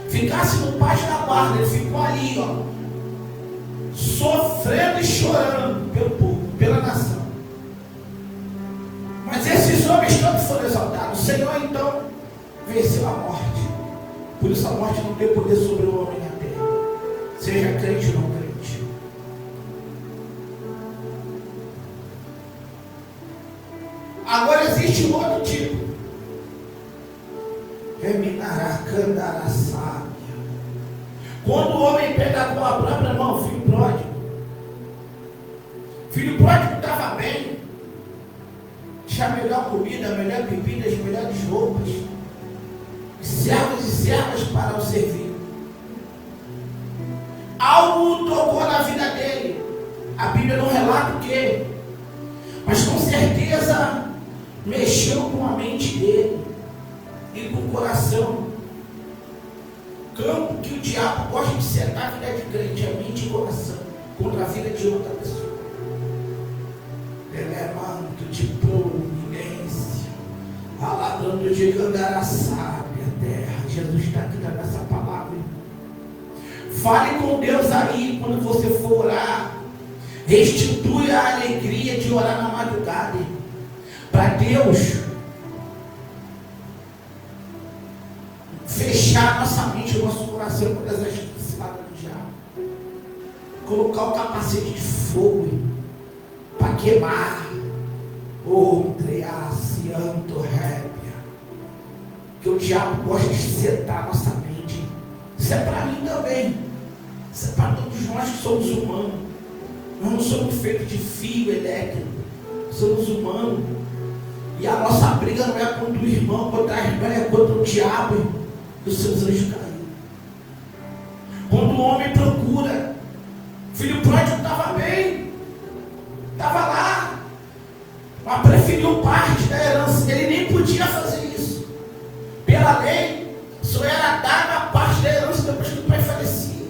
ficasse no pasto da guarda. Ele ficou ali, ó, sofrendo e chorando pelo povo, pela nação. Mas esses homens todos foram exaltados. O Senhor então venceu a morte. Por isso a morte não tem poder sobre o homem na terra, seja crente ou não crente. Agora existe um outro tipo. Reminará, candará, sábia. Quando o homem pega com a própria mão, filho pródigo. Filho pródigo estava bem, tinha a melhor comida, a melhor bebida, as melhores roupas, servos e servas para o servir. Algo tocou na vida dele. A Bíblia não relata o quê, mas com certeza mexeu com a mente dele e com o coração. Campo que o diabo gosta de sentar a vida de crente, a mente e coração, contra a vida de outra pessoa. Ele é manto de providência, alabrando de Candará, sábia terra. Jesus está aqui dando essa palavra. Fale com Deus aí quando você for orar. Restitui a alegria de orar na madrugada, para Deus fechar nossa mente, o nosso coração com o desejo de cilada do diabo. Colocar o capacete de fogo para queimar. Treacianto rébia. Que o diabo gosta de setar nossa mente. Isso é para mim também. Isso é para todos nós que somos humanos. Nós não somos feitos de fio elétrico. Somos humanos. E a nossa briga não é contra o irmão, contra a irmã, é contra o diabo. e os seus anjos caíram. Quando o homem procura, o filho pródigo estava bem, estava lá, mas preferiu parte da herança. Ele nem podia fazer isso. Pela lei, só era dada a parte da herança depois que o pai falecia.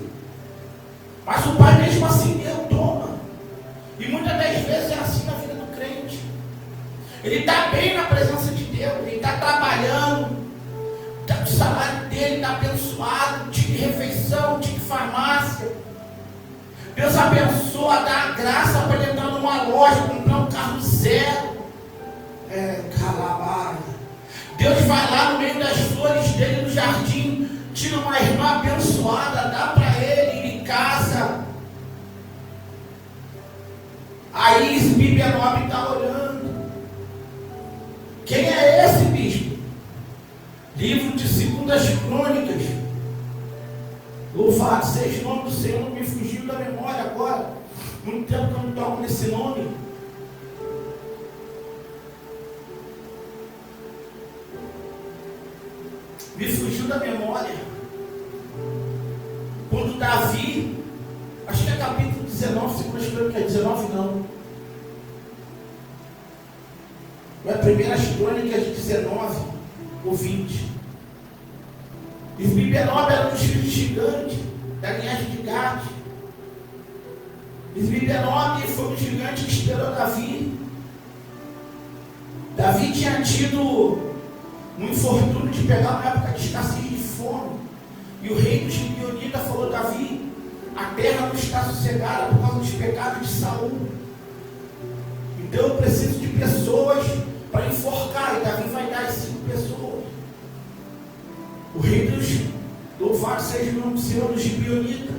Mas o pai mesmo assim deu, toma. E muitas das vezes é assim na vida do crente. Ele está bem na presença de Deus, ele está trabalhando, o salário dele está abençoado, tinha refeição, tinha farmácia. Deus abençoa, dá a graça para ele entrar numa loja, comprar um carro zero. Calabara. Deus vai lá no meio das flores dele no jardim, tira uma irmã abençoada, dá para ele, ele casa. Aí Isbi-Benob está olhando. Quem é esse bispo? Livro de 2 Crônicas. Louvado seja o nome do Senhor, não me fugiu da memória agora. Muito tempo que eu não toco nesse nome. Me fugiu da memória. Quando Davi, acho que é capítulo 19, 2 Crônicas, 19 não. É 1 Crônicas 19 ou 20. Isbi-Benob era um filho gigante da linhagem de Gade. Isbi-Benob foi um gigante que esperou Davi. Davi tinha tido um infortúnio de pegar uma época de escassez de fome. E o rei dos Gibeonitas falou: Davi, a terra não está sossegada por causa dos pecados de Saul. Então eu preciso de pessoas para enforcar. E Davi vai dar as 5 pessoas. O rei dos, louvado seja o nome do Senhor, dos Gibeonitas.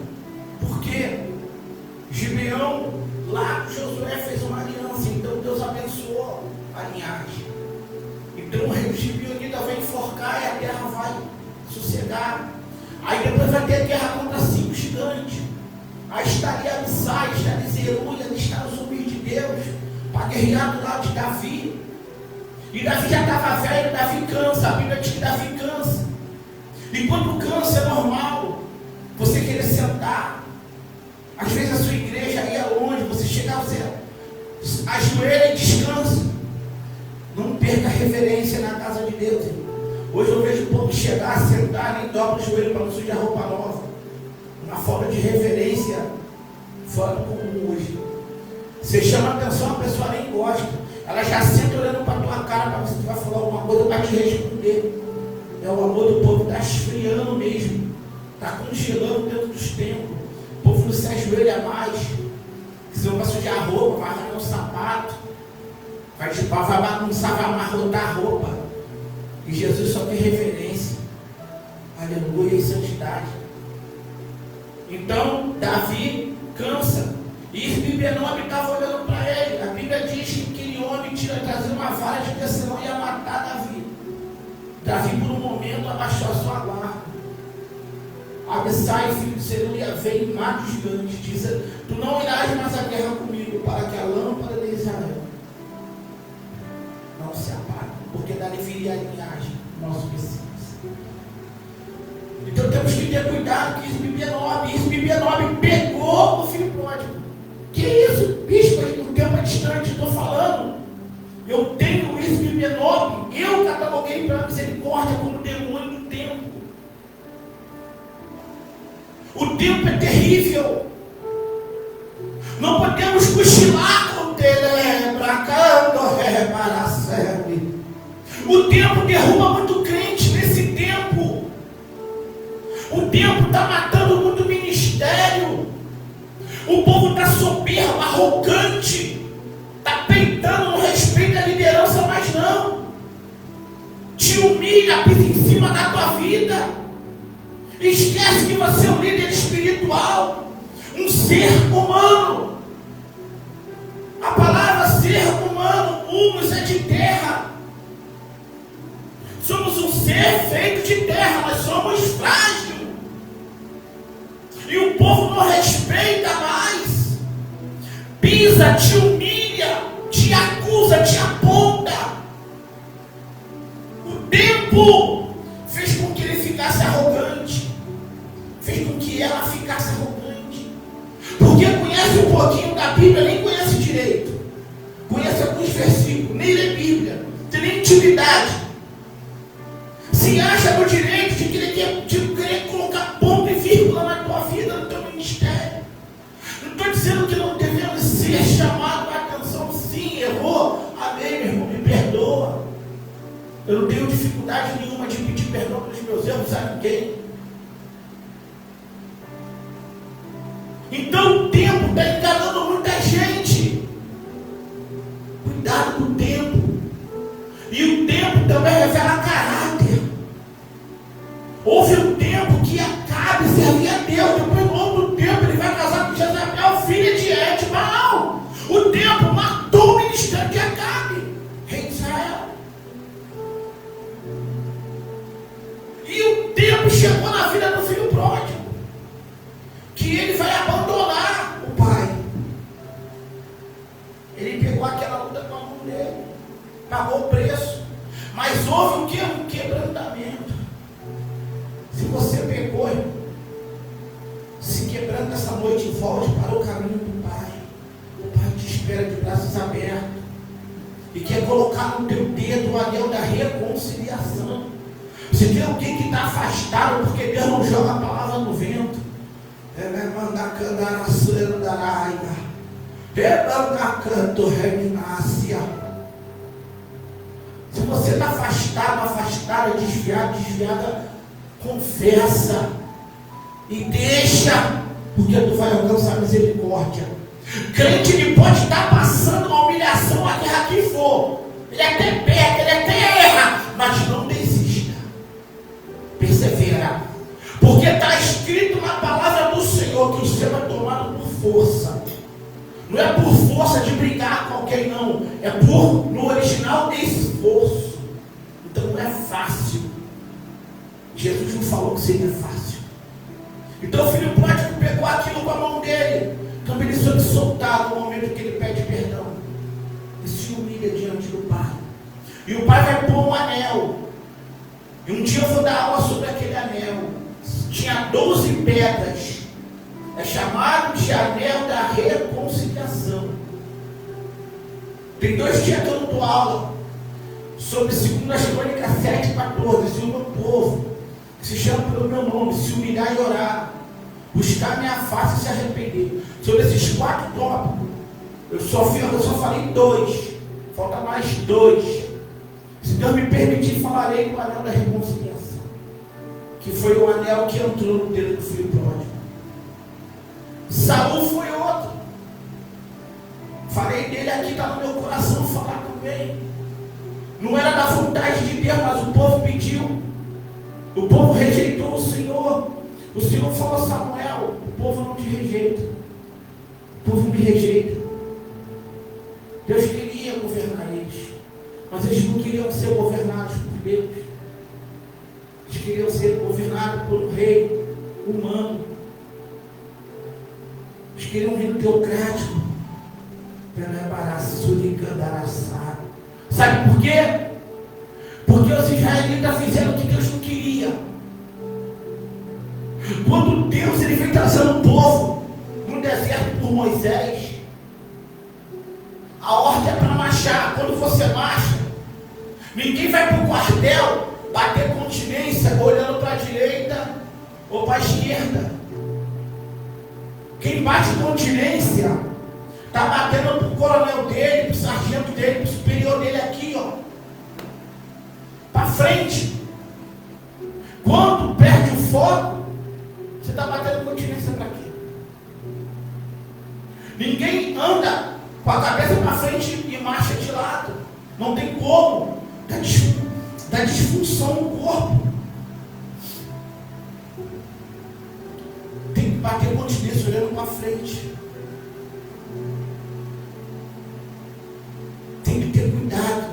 Por quê? Gibeão, lá Josué fez uma aliança, então Deus abençoou a linhagem. Então o rei dos Gibeonitas vai enforcar e a terra vai sossegar. Aí depois vai ter guerra contra 5 gigantes. Aí estaria Abissai, estaria Zeruia, estaria os homens de Deus, para guerrear do lado de Davi. E Davi já estava velho, Davi cansa, a Bíblia diz que Davi cansa. E quando cansa é normal você querer sentar. Às vezes a sua igreja aí é longe, você chega, você ajoelha e descansa. Não perca a reverência na casa de Deus, irmão. Hoje eu vejo o povo chegar, sentar, nem dobra o joelho para não sujar roupa nova. Uma forma de reverência fora do comum hoje. Você chama a atenção, a pessoa nem gosta. Ela já senta olhando para a tua cara para ver se tu vai falar alguma coisa para te responder. É o amor do povo, está esfriando mesmo, está congelando dentro dos tempos. O povo não se ajoelha mais. Senão vai sujar a roupa, vai arranhar o sapato, vai bagunçar, vai amarrotar a roupa. E Jesus só tem reverência, aleluia e santidade. Então Davi cansa, e Isbi-Benob estava olhando para ele. A Bíblia diz que aquele homem trazia uma vara de tecelão e ia matar Davi. Davi por um momento abaixou a sua guarda. Abissai, filho de Zeruia, vem e mata os gigantes. Diz: tu não irás mais à guerra comigo, para que a lâmpada de Israel não se apague, porque dali viria a linhagem, nosso Messias. Então temos que ter cuidado com Isbi-Benob pegou o filho pródigo. Que isso, bispo, um tempo distante, estou falando. Eu tenho o Isbi-Benob, eu cataloguei pela misericórdia como demônio do tempo. O tempo é terrível. Não podemos cochilar com o tempo derruba muito crente nesse tempo. O tempo está matando muito ministério. O povo está soberbo, arrogante, está peitando, não respeita a liderança, mas não. Te humilha, pisa em cima da tua vida. Esquece que você é um líder espiritual, um ser humano. A palavra ser humano, humus é de terra. Somos um ser feito de terra, mas somos frágeis. E o povo não respeita mais. Pisa, te humilha, te acusa, te aponta. O tempo fez com que ele ficasse versículo, nem lê Bíblia, tem nem intimidade, se acha no direito de querer colocar ponto e vírgula na tua vida, no teu ministério. Não estou dizendo que não devemos ser chamados a atenção. Sim, errou, amém, meu irmão, me perdoa. Eu não tenho dificuldade nenhuma de pedir perdão pelos meus erros a ninguém. Então o tempo está enganando muita gente. Cuidado com o tempo. E o tempo também revela caráter. Houve um tempo que Acabe servia a Deus. Depois, no outro tempo, ele vai casar com Jezabel, filha de Etbaal. O tempo matou o ministério de Acabe, rei de Israel. E o tempo chegou na vida do filho pródigo, que ele vai abandonar o pai. Ele pegou aquela luta com a mão dele, pagou o preço, mas houve o que? Um quebrantamento. Se você pegou, se quebrando essa noite e volte para o caminho do Pai. O Pai te espera de braços abertos e quer colocar no teu dedo o anel da reconciliação. Se tem alguém que está afastado porque Deus não joga a palavra no vento, se você está afastado, afastada, desviada, confessa e deixa, porque tu vai alcançar misericórdia. Crente, ele pode estar passando uma humilhação, a guerra que for, ele até peca, ele até erra, mas não desista, persevera, porque está escrito na palavra do Senhor que o céu é tomado por força. Não é por força de brigar com alguém, não, é no original, esforço. Então não é fácil. Jesus não falou que seria fácil. Então o filho pródigo pegou aquilo com a mão dele. Então ele soube soltar no momento que ele pede perdão. E se humilha diante do pai. E o pai vai pôr um anel. E um dia eu vou dar aula sobre aquele anel. Tinha 12 pedras. É chamado de anel da reconciliação. Tem 2 dias que eu não dou aula sobre 2 Crônicas 7:14. Se o meu povo se chama pelo meu nome, se humilhar e orar, buscar minha face e se arrepender. Sobre esses 4 tópicos, eu só falei 2, falta mais 2. Se Deus me permitir, falarei do anel da reconciliação, que foi o anel que entrou no dedo do filho pródigo. Saul foi outro. Falei dele aqui, está no meu coração falar também. Não era da vontade de Deus, mas o povo pediu. O povo rejeitou o Senhor. O Senhor falou: Samuel, o povo não te rejeita. O povo me rejeita. Deus queria governar eles, mas eles não queriam ser governados por Deus. Eles queriam ser governados por um rei humano. Eles queriam um reino teocrático. Sabe por quê? Porque os israelitas fizeram o que Deus não queria. Quando Deus ele vem trazendo o povo no deserto por Moisés, a ordem é para marchar. Quando você marcha, ninguém vai para o quartel bater continência olhando para a direita ou para a esquerda. Quem bate continência está batendo para o coronel dele, para o sargento dele, para o superior dele aqui, ó, para frente. Quando perde o foco, você está batendo continência para quê? Ninguém anda com a cabeça para frente e marcha de lado. Não tem como. Dá disfunção no corpo. Tem que bater continência olhando para frente. Tem que ter cuidado.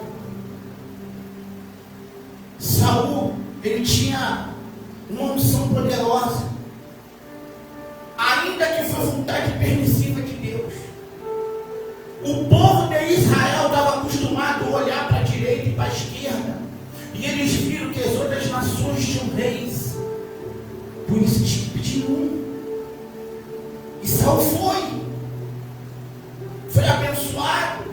Saul, ele tinha uma unção poderosa, ainda que foi vontade permissiva de Deus. O povo de Israel estava acostumado a olhar para a direita e para a esquerda, e eles viram que as outras nações tinham reis, por isso tinha que pedir um. E Saul foi abençoado,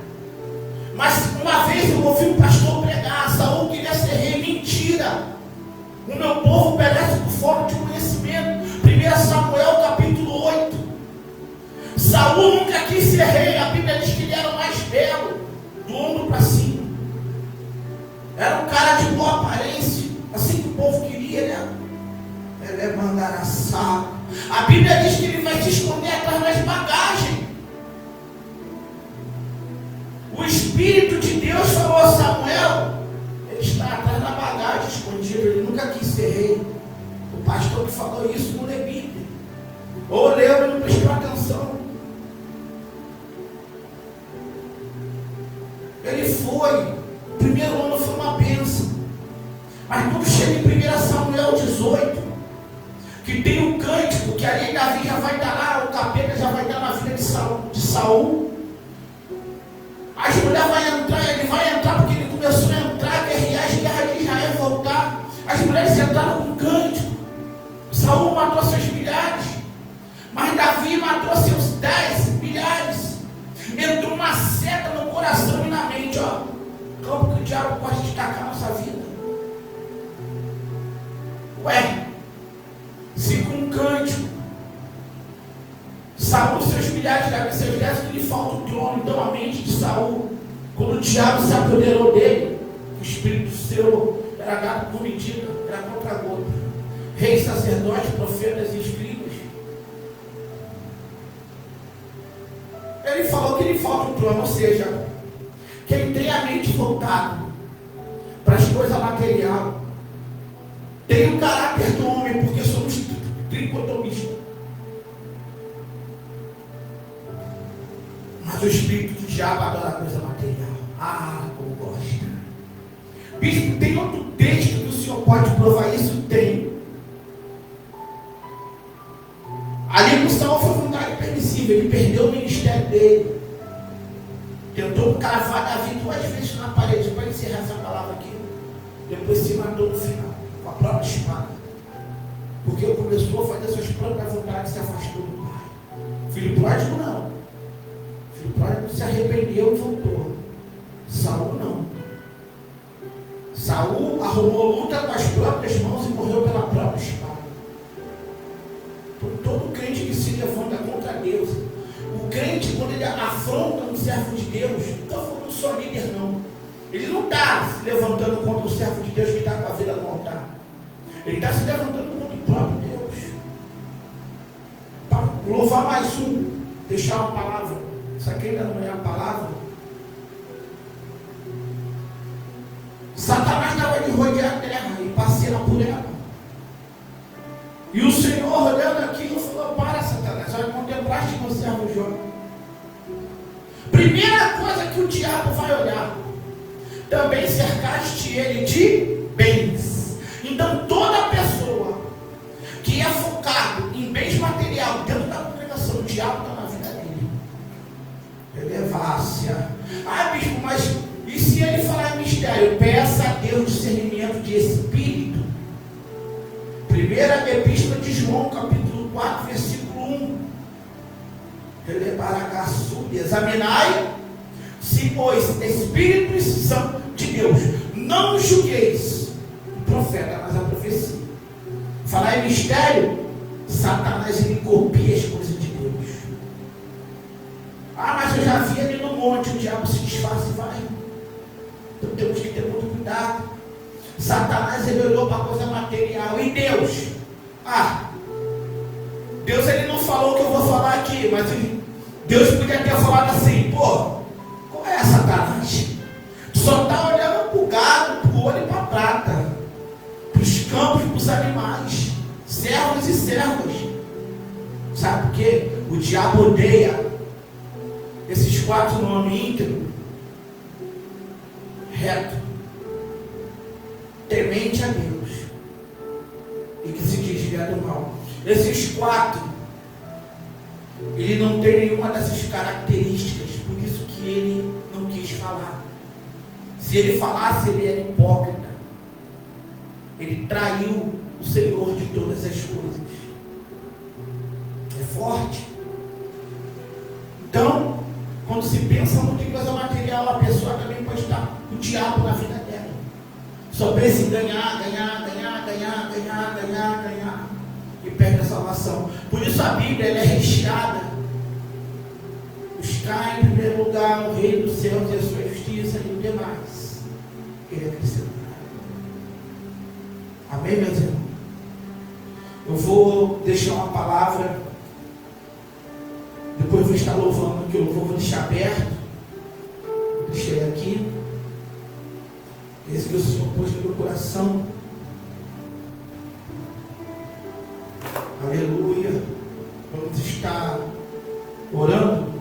mas uma vez eu ouvi um pastor pregar: Saul queria ser rei. Mentira! O meu povo perece por falta de conhecimento. 1 Samuel capítulo 8. Saul nunca quis ser rei. A Bíblia diz que ele era o mais belo, do ombro para cima. Era um cara de boa aparência, assim que o povo queria. Ele é mandaraçá. A Bíblia diz que ele vai se esconder atrás das bagagens. O Espírito de Deus falou a Samuel: ele está atrás da bagagem, escondido. Ele nunca quis ser rei. O pastor que falou isso não lê Bíblia, ou leu e não prestou atenção. Ele foi. O primeiro ano foi uma bênção. Mas quando chega em 1 Samuel 18, que tem um cântico, que ali Davi já vai estar lá, o capeta já vai estar na vida de Saul. As mulheres vão entrar, ele vai entrar porque ele começou a entrar, guerrear as guerras de Israel, voltar. As mulheres entraram com um cântico. Saul matou seus milhares, mas Davi matou seus 10 milhares. Entrou uma seta no coração e na mente, como que o diabo pode destacar a nossa vida? Ué, se com um cântico Saul, seus milhares, Davi, seus 10, que lhe falta o trono. Então a mente de Saul, quando o diabo se apoderou dele, o espírito seu era dado por medida, era contra gota. Reis, sacerdotes, profetas e escribas. Ele falou que lhe falta o trono, ou seja, quem tem a mente voltada para as coisas materiais tem o caráter do homem, porque somos tricotomistas. Mas o espírito do diabo adora a coisa material. Como gosta. Bispo, tem outro texto que o senhor pode provar isso? Tem. Ali no Saul foi vontade permissiva. Ele perdeu o ministério dele. Tentou cravar Davi 2 vezes na parede para encerrar essa palavra aqui. Depois se matou no final, com a própria espada. Porque ele começou a fazer suas próprias vontades e se afastou do pai. Filho pródigo não. Filho pródigo se arrependeu e voltou. Saul não. Saul arrumou luta com as próprias mãos e morreu pela própria espada. Por todo crente que se levanta contra Deus, o crente, quando ele afronta um servo de Deus, nunca foi um só líder, não. Ele não está se levantando contra o servo de Deus que está com a vida no altar. Ele está se levantando contra o próprio Deus. Para louvar mais um, deixar uma palavra. Isso aqui ainda não é a palavra. Satanás estava de rodear a terra e passeia por ela. E o Senhor, olhando aquilo, falou: para, Satanás, vai contemplaste meu servo Jó. Primeira coisa que o diabo vai olhar: também cercaste ele de bens. Então toda pessoa que é focado em bens materiais dentro da congregação, o diabo está na vida dele. Elevácia. Bispo, mas e se ele falar em mistério? Peça a Deus discernimento de espírito. Primeira epístola de João, capítulo 4, versículo 1. Examinai se, pois, espíritos são de Deus. Não julgueis o profeta, mas a profecia. Falar em mistério, Satanás ele copia as coisas de Deus. Mas eu já vi ali no monte, o diabo se disfarça e vai. Então temos que ter muito cuidado. Satanás ele olhou para a coisa material. E Deus? Deus ele não falou o que eu vou falar aqui, mas Deus podia ter falado assim: qual é Satanás? Tu só está olhando para o gado, para o ouro e para a prata, para os campos, para os animais, servos e servas. Sabe por quê? O diabo odeia esses 4 nomes: íntegro, reto, temente a Deus e que se desvia do mal. Esses 4, ele não tem nenhuma dessas características, por isso que ele não quis falar. Se ele falasse, ele era hipócrita. Ele traiu o Senhor de todas as coisas. É forte. Então, quando se pensa muito em coisa material, a pessoa também pode estar diabo na vida dela. Só pensa em ganhar, e perde a salvação. Por isso a Bíblia ela é recheada. Buscar em primeiro lugar o reino dos céus e a sua justiça, e o demais ele acrescentará. Amém, meus irmãos? Eu vou deixar uma palavra, depois vou estar louvando aqui, o louvor vou deixar aberto. Deixei aqui. Esse que o Senhor pôs no meu coração. Aleluia. Vamos estar orando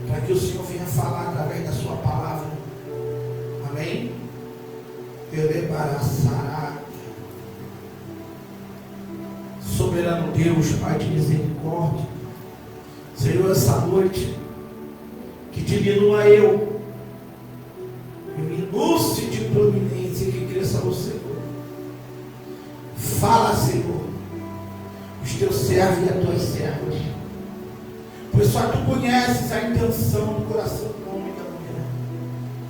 para que o Senhor venha falar através da sua palavra. Amém? Soberano Deus, Pai de misericórdia, Senhor, essa noite que diminua eu, que minúcie de providência, que cresça no Senhor. Fala, Senhor, os teus servos e as tuas servas, pois só tu conheces a intenção do coração do homem e da mulher.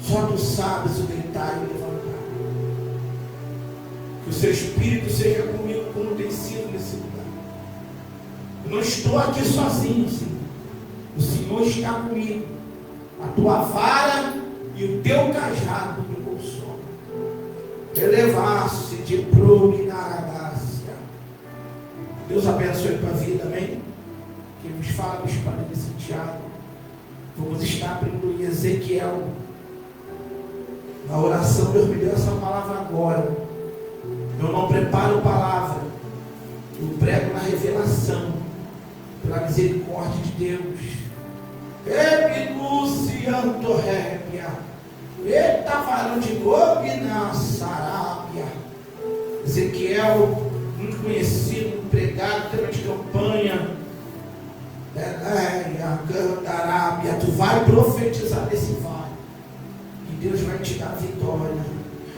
Só tu sabes o deitar e o levantar. Que o seu Espírito seja comigo como tem sido nesse lugar. Eu não estou aqui sozinho, Senhor. O Senhor está comigo. A tua vara e o teu cajado me consolam. Elevar-se de prominaradácia. Deus abençoe a tua vida, amém? Quem nos fala, nos Padre de Santiago. Vamos estar abrindo em Ezequiel. Na oração, Deus me deu essa palavra agora. Eu não preparo palavra, eu prego na revelação, pela misericórdia de Deus. Ebiluciantorrébia, eita varão de Gobina Sarábia. Ezequiel, muito conhecido, pregado, tema de campanha. Cantarábia, tu vai profetizar nesse vale, e Deus vai te dar vitória.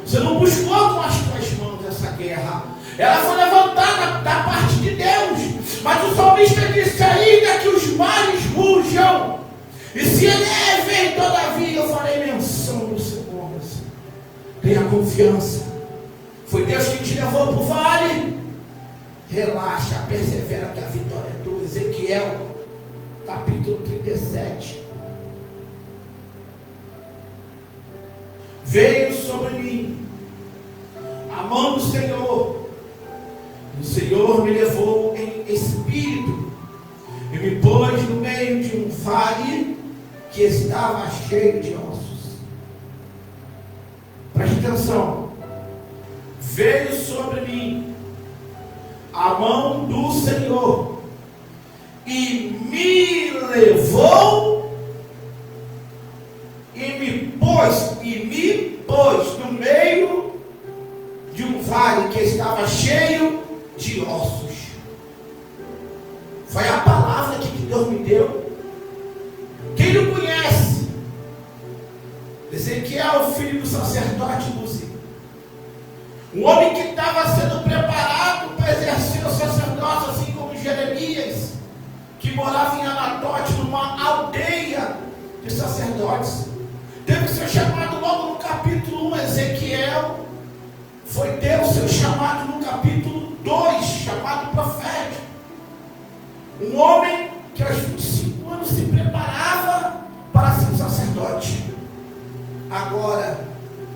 Você não buscou com as tuas mãos essa guerra, ela foi levantada da parte de Deus. Mas o salmista disse: ainda que os mares rujam, e se elevem, todavia eu farei menção do Senhor. Tenha confiança, foi Deus que te levou para o vale. Relaxa, persevera, que a vitória é tua. Ezequiel capítulo 37. Veio sobre mim a mão do Senhor, e o Senhor me levou em espírito e me pôs no meio de um vale que estava cheio de ossos. Preste atenção. Veio sobre mim a mão do Senhor e me levou e me pôs no meio de um vale que estava cheio de ossos. Foi a palavra que Deus me deu. Quem não conhece? Ezequiel, filho do sacerdote Uzi, um homem que estava sendo preparado para exercer o sacerdócio, assim como Jeremias, que morava em Anatote, numa aldeia de sacerdotes. Teve seu chamado logo no capítulo 1. Ezequiel foi ter o seu chamado no capítulo 2, chamado profético. Um homem que aos 25 anos se preparava para ser um sacerdote. Agora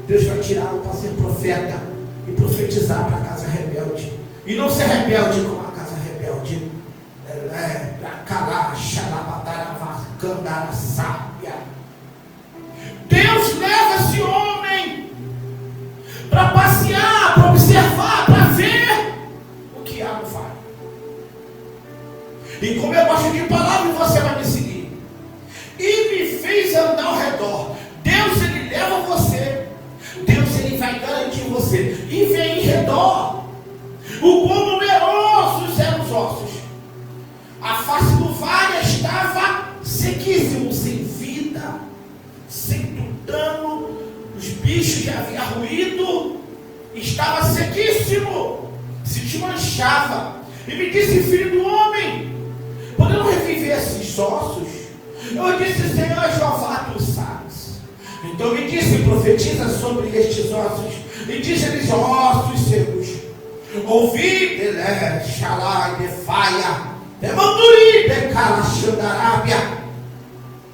Deus vai tirá-lo para ser profeta e profetizar para a casa rebelde. E não ser rebelde como a casa rebelde. Deus leva esse homem para passear, para observar, para ver o que há no vale. E como eu gosto de palavra, você vai me seguir. E me fez andar ao redor. Deus, ele leva você. Deus, ele vai garantir você. E vem em redor. O quão numerosos eram os ossos. A face do vale estava sequíssimo, sem vida, sem tutano. Os bichos já haviam ruído. Estava sequíssimo, se desmanchava. E me disse: filho do homem, podemos reviver esses ossos? Eu disse: Senhor Jeová, tu sabes. Então me disse, profetiza sobre estes ossos. E disse-lhes, ossos secos, ouvi, xalai, defaia, demanduri, decalaxandarábia,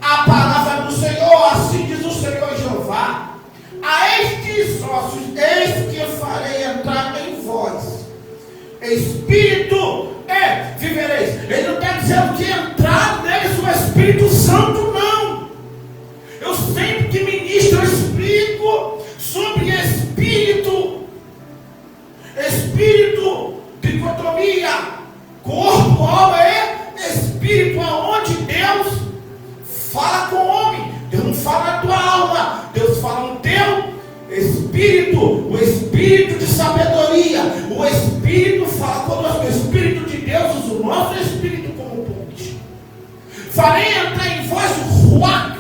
a palavra do Senhor, assim diz o Senhor Jeová, a estes ossos, eis que farei entrar em vós Espírito e vivereis. Ele não está dizendo que entrar neles o Espírito Santo, não. Eu sempre que ministro, eu explico sobre Espírito, dicotomia, corpo, alma e Espírito, aonde Deus fala com o homem. Deus não fala na tua alma, Deus fala no teu Espírito, o Espírito de sabedoria, o Espírito fala conosco, o Espírito de Deus usa o nosso Espírito como ponte. Farei entrar em vós o ruach,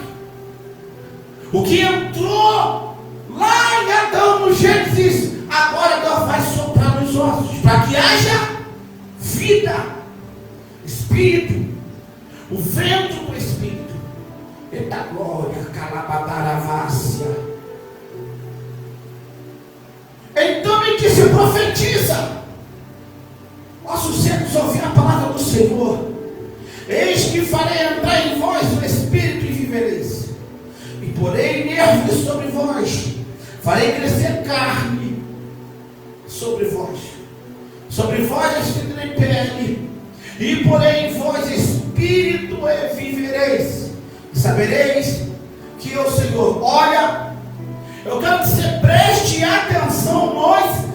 o que entrou lá em Adão no Gênesis, agora Deus vai soprar nos ossos, para que haja vida, Espírito, o vento do Espírito. Eita glória, calabadaravássia. Então me disse, profetiza, ossos secos, ouvir a palavra do Senhor. Eis que farei entrar em vós o Espírito e vivereis. E porei nervos sobre vós, farei crescer carne sobre vós. Sobre vós estenderei pele, e porei em vós Espírito e vivereis. E sabereis que eu, Senhor, olha, eu quero que você preste atenção nos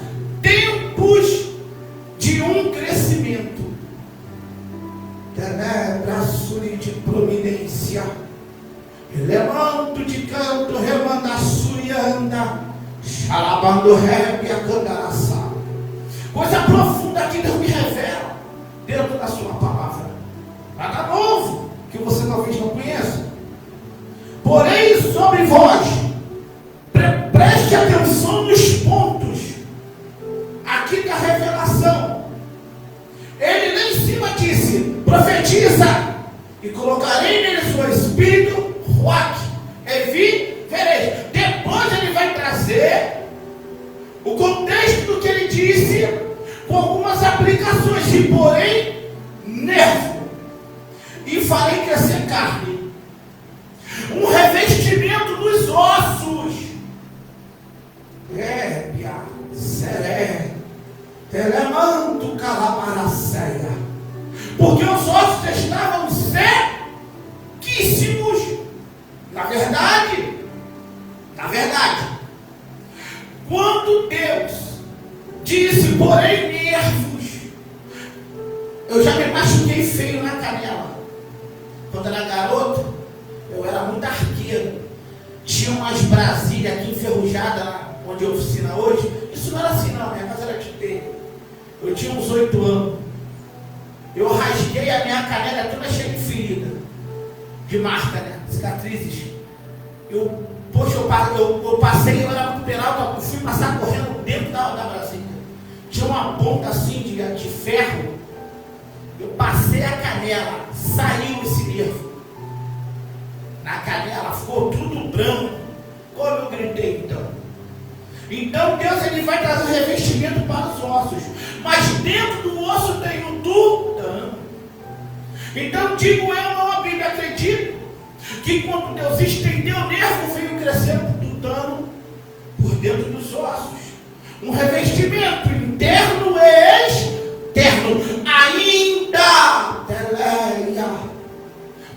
tempos de um crescimento. Tenebraçuri de providência, elemento de canto, remanda surianda, xalabando rebe a candaraçá. Coisa profunda que Deus me revela dentro da sua palavra. Nada novo que você talvez não conheça. Porém, sobre vós, preste atenção nos pontos aqui da revelação. Ele lá em cima disse, profetiza, e colocarei nele o Espírito, ruach, e vivereis. Depois ele vai trazer o contexto do que ele disse, com algumas aplicações, e porém, nervo, e farei crescer carne, um revestimento dos ossos, rébia, seré, telemanto, calabaracéia, porque os ossos estavam sequíssimos. Na verdade, quando Deus disse, porém nervos, eu já me machuquei feio na canela. Quando era garoto, eu era muito arqueiro. Tinha umas Brasília aqui enferrujadas, onde eu oficina hoje. Isso não era assim não, minha casa era de telha. Eu tinha uns 8 anos. Eu rasguei a minha canela toda cheia de ferida, de marca, né? Cicatrizes. Poxa, eu passei, eu era muito penal, eu fui passar correndo dentro da Brasília. Tinha uma ponta assim de ferro. Eu passei a canela, saiu esse nervo. Na canela ficou tudo branco. Como eu gritei então? Então Deus ele vai trazer um revestimento para os ossos. Mas dentro do osso tem um tutano. Então digo eu, não, a Bíblia acredita que quando Deus estendeu o nervo, veio crescendo o tutano por dentro dos ossos. Um revestimento interno e externo. Ainda, teleia.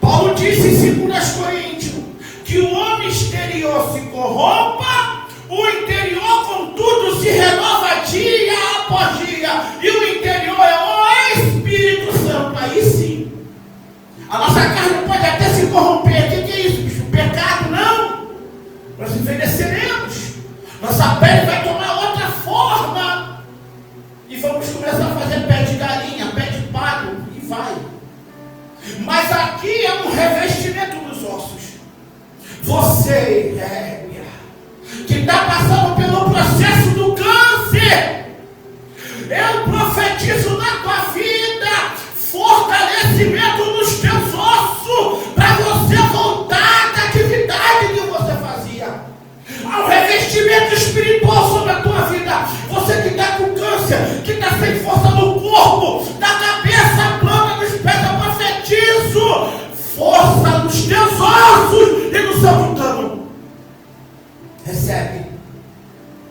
Paulo disse em 2 Coríntios que o homem exterior se corrompa, o interior contudo se renova dia após dia, e o interior é o Espírito Santo. Aí sim, a nossa carne pode até se corromper. O que é isso, bicho? Pecado? Não. Nós envelheceremos, nossa pele vai tomar outra forma, e vamos começar a fazer pé de galinha, pé de pato, e vai. Mas aqui é um revestimento dos ossos. Você, que está passando pelo processo do câncer, eu profetizo na tua vida fortalecimento dos teus ossos, para você voltar da atividade que você fazia. Há um revestimento espiritual sobre a tua vida. Você que está com câncer, que está sem força no corpo, da cabeça à planta dos pés, eu profetizo força nos teus ossos e no seu tutano. Recebe.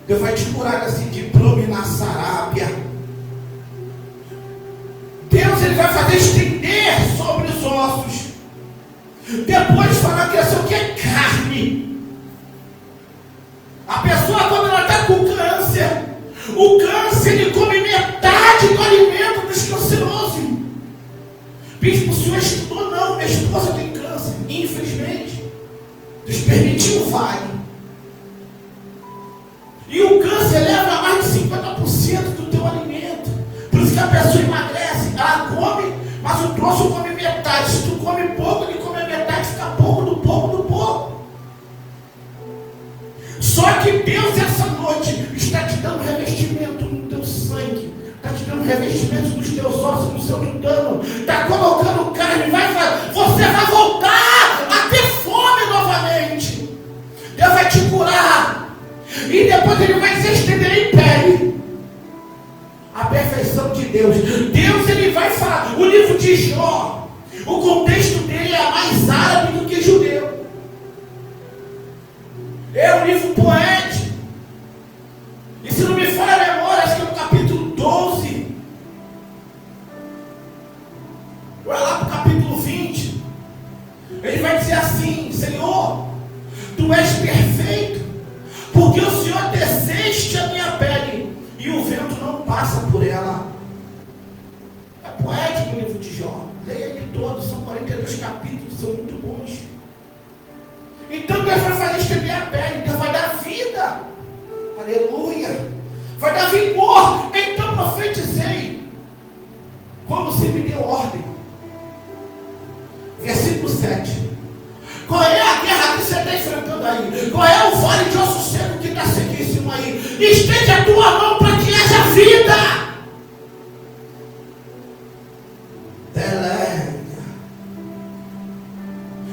Deus vai te curar desse diploma na sarápia. Deus ele vai fazer estender sobre os ossos. Depois falar que isso aqui é carne. A pessoa, quando ela está com câncer, o câncer ele come metade do alimento dos cancerosos. Bispo, o senhor estudou? Não, minha esposa tem câncer, infelizmente. Deus permitiu, vai. E o câncer leva mais de 50% do teu alimento. Por isso que a pessoa emagrece, ela come, mas o troço come metade. Se tu come pouco, ele come a metade, fica pouco do pouco do pouco. Só que Deus essa noite está te dando revestimento no teu sangue, está te dando revestimento nos teus ossos, no seu tutano, está colocando carne, você vai voltar a ter fome novamente. Deus vai te curar e depois ele vai se estender em pele. A perfeição de Deus. Deus ele vai falar. O livro de Jó, o contexto dele é mais árabe do que judeu. É um livro poético. E se não me falha a memória, acho que é no capítulo 12. Vai lá para o capítulo 20. Ele vai dizer assim: Senhor, Tu és perfeito, porque o Senhor teceste a minha pele e o vento não passa por ela. É poético o livro de Jó. Leia ele todo, são 42 capítulos, são muito bons. Então Deus vai fazer estender a pele, Deus vai dar vida, aleluia, vai dar vigor. Então profetizei, como se me deu ordem. Versículo 7. Qual é a guerra que você está enfrentando aí? Qual é o vale de osso seco que está sequíssimo aí? Estende a tua mão para que haja vida.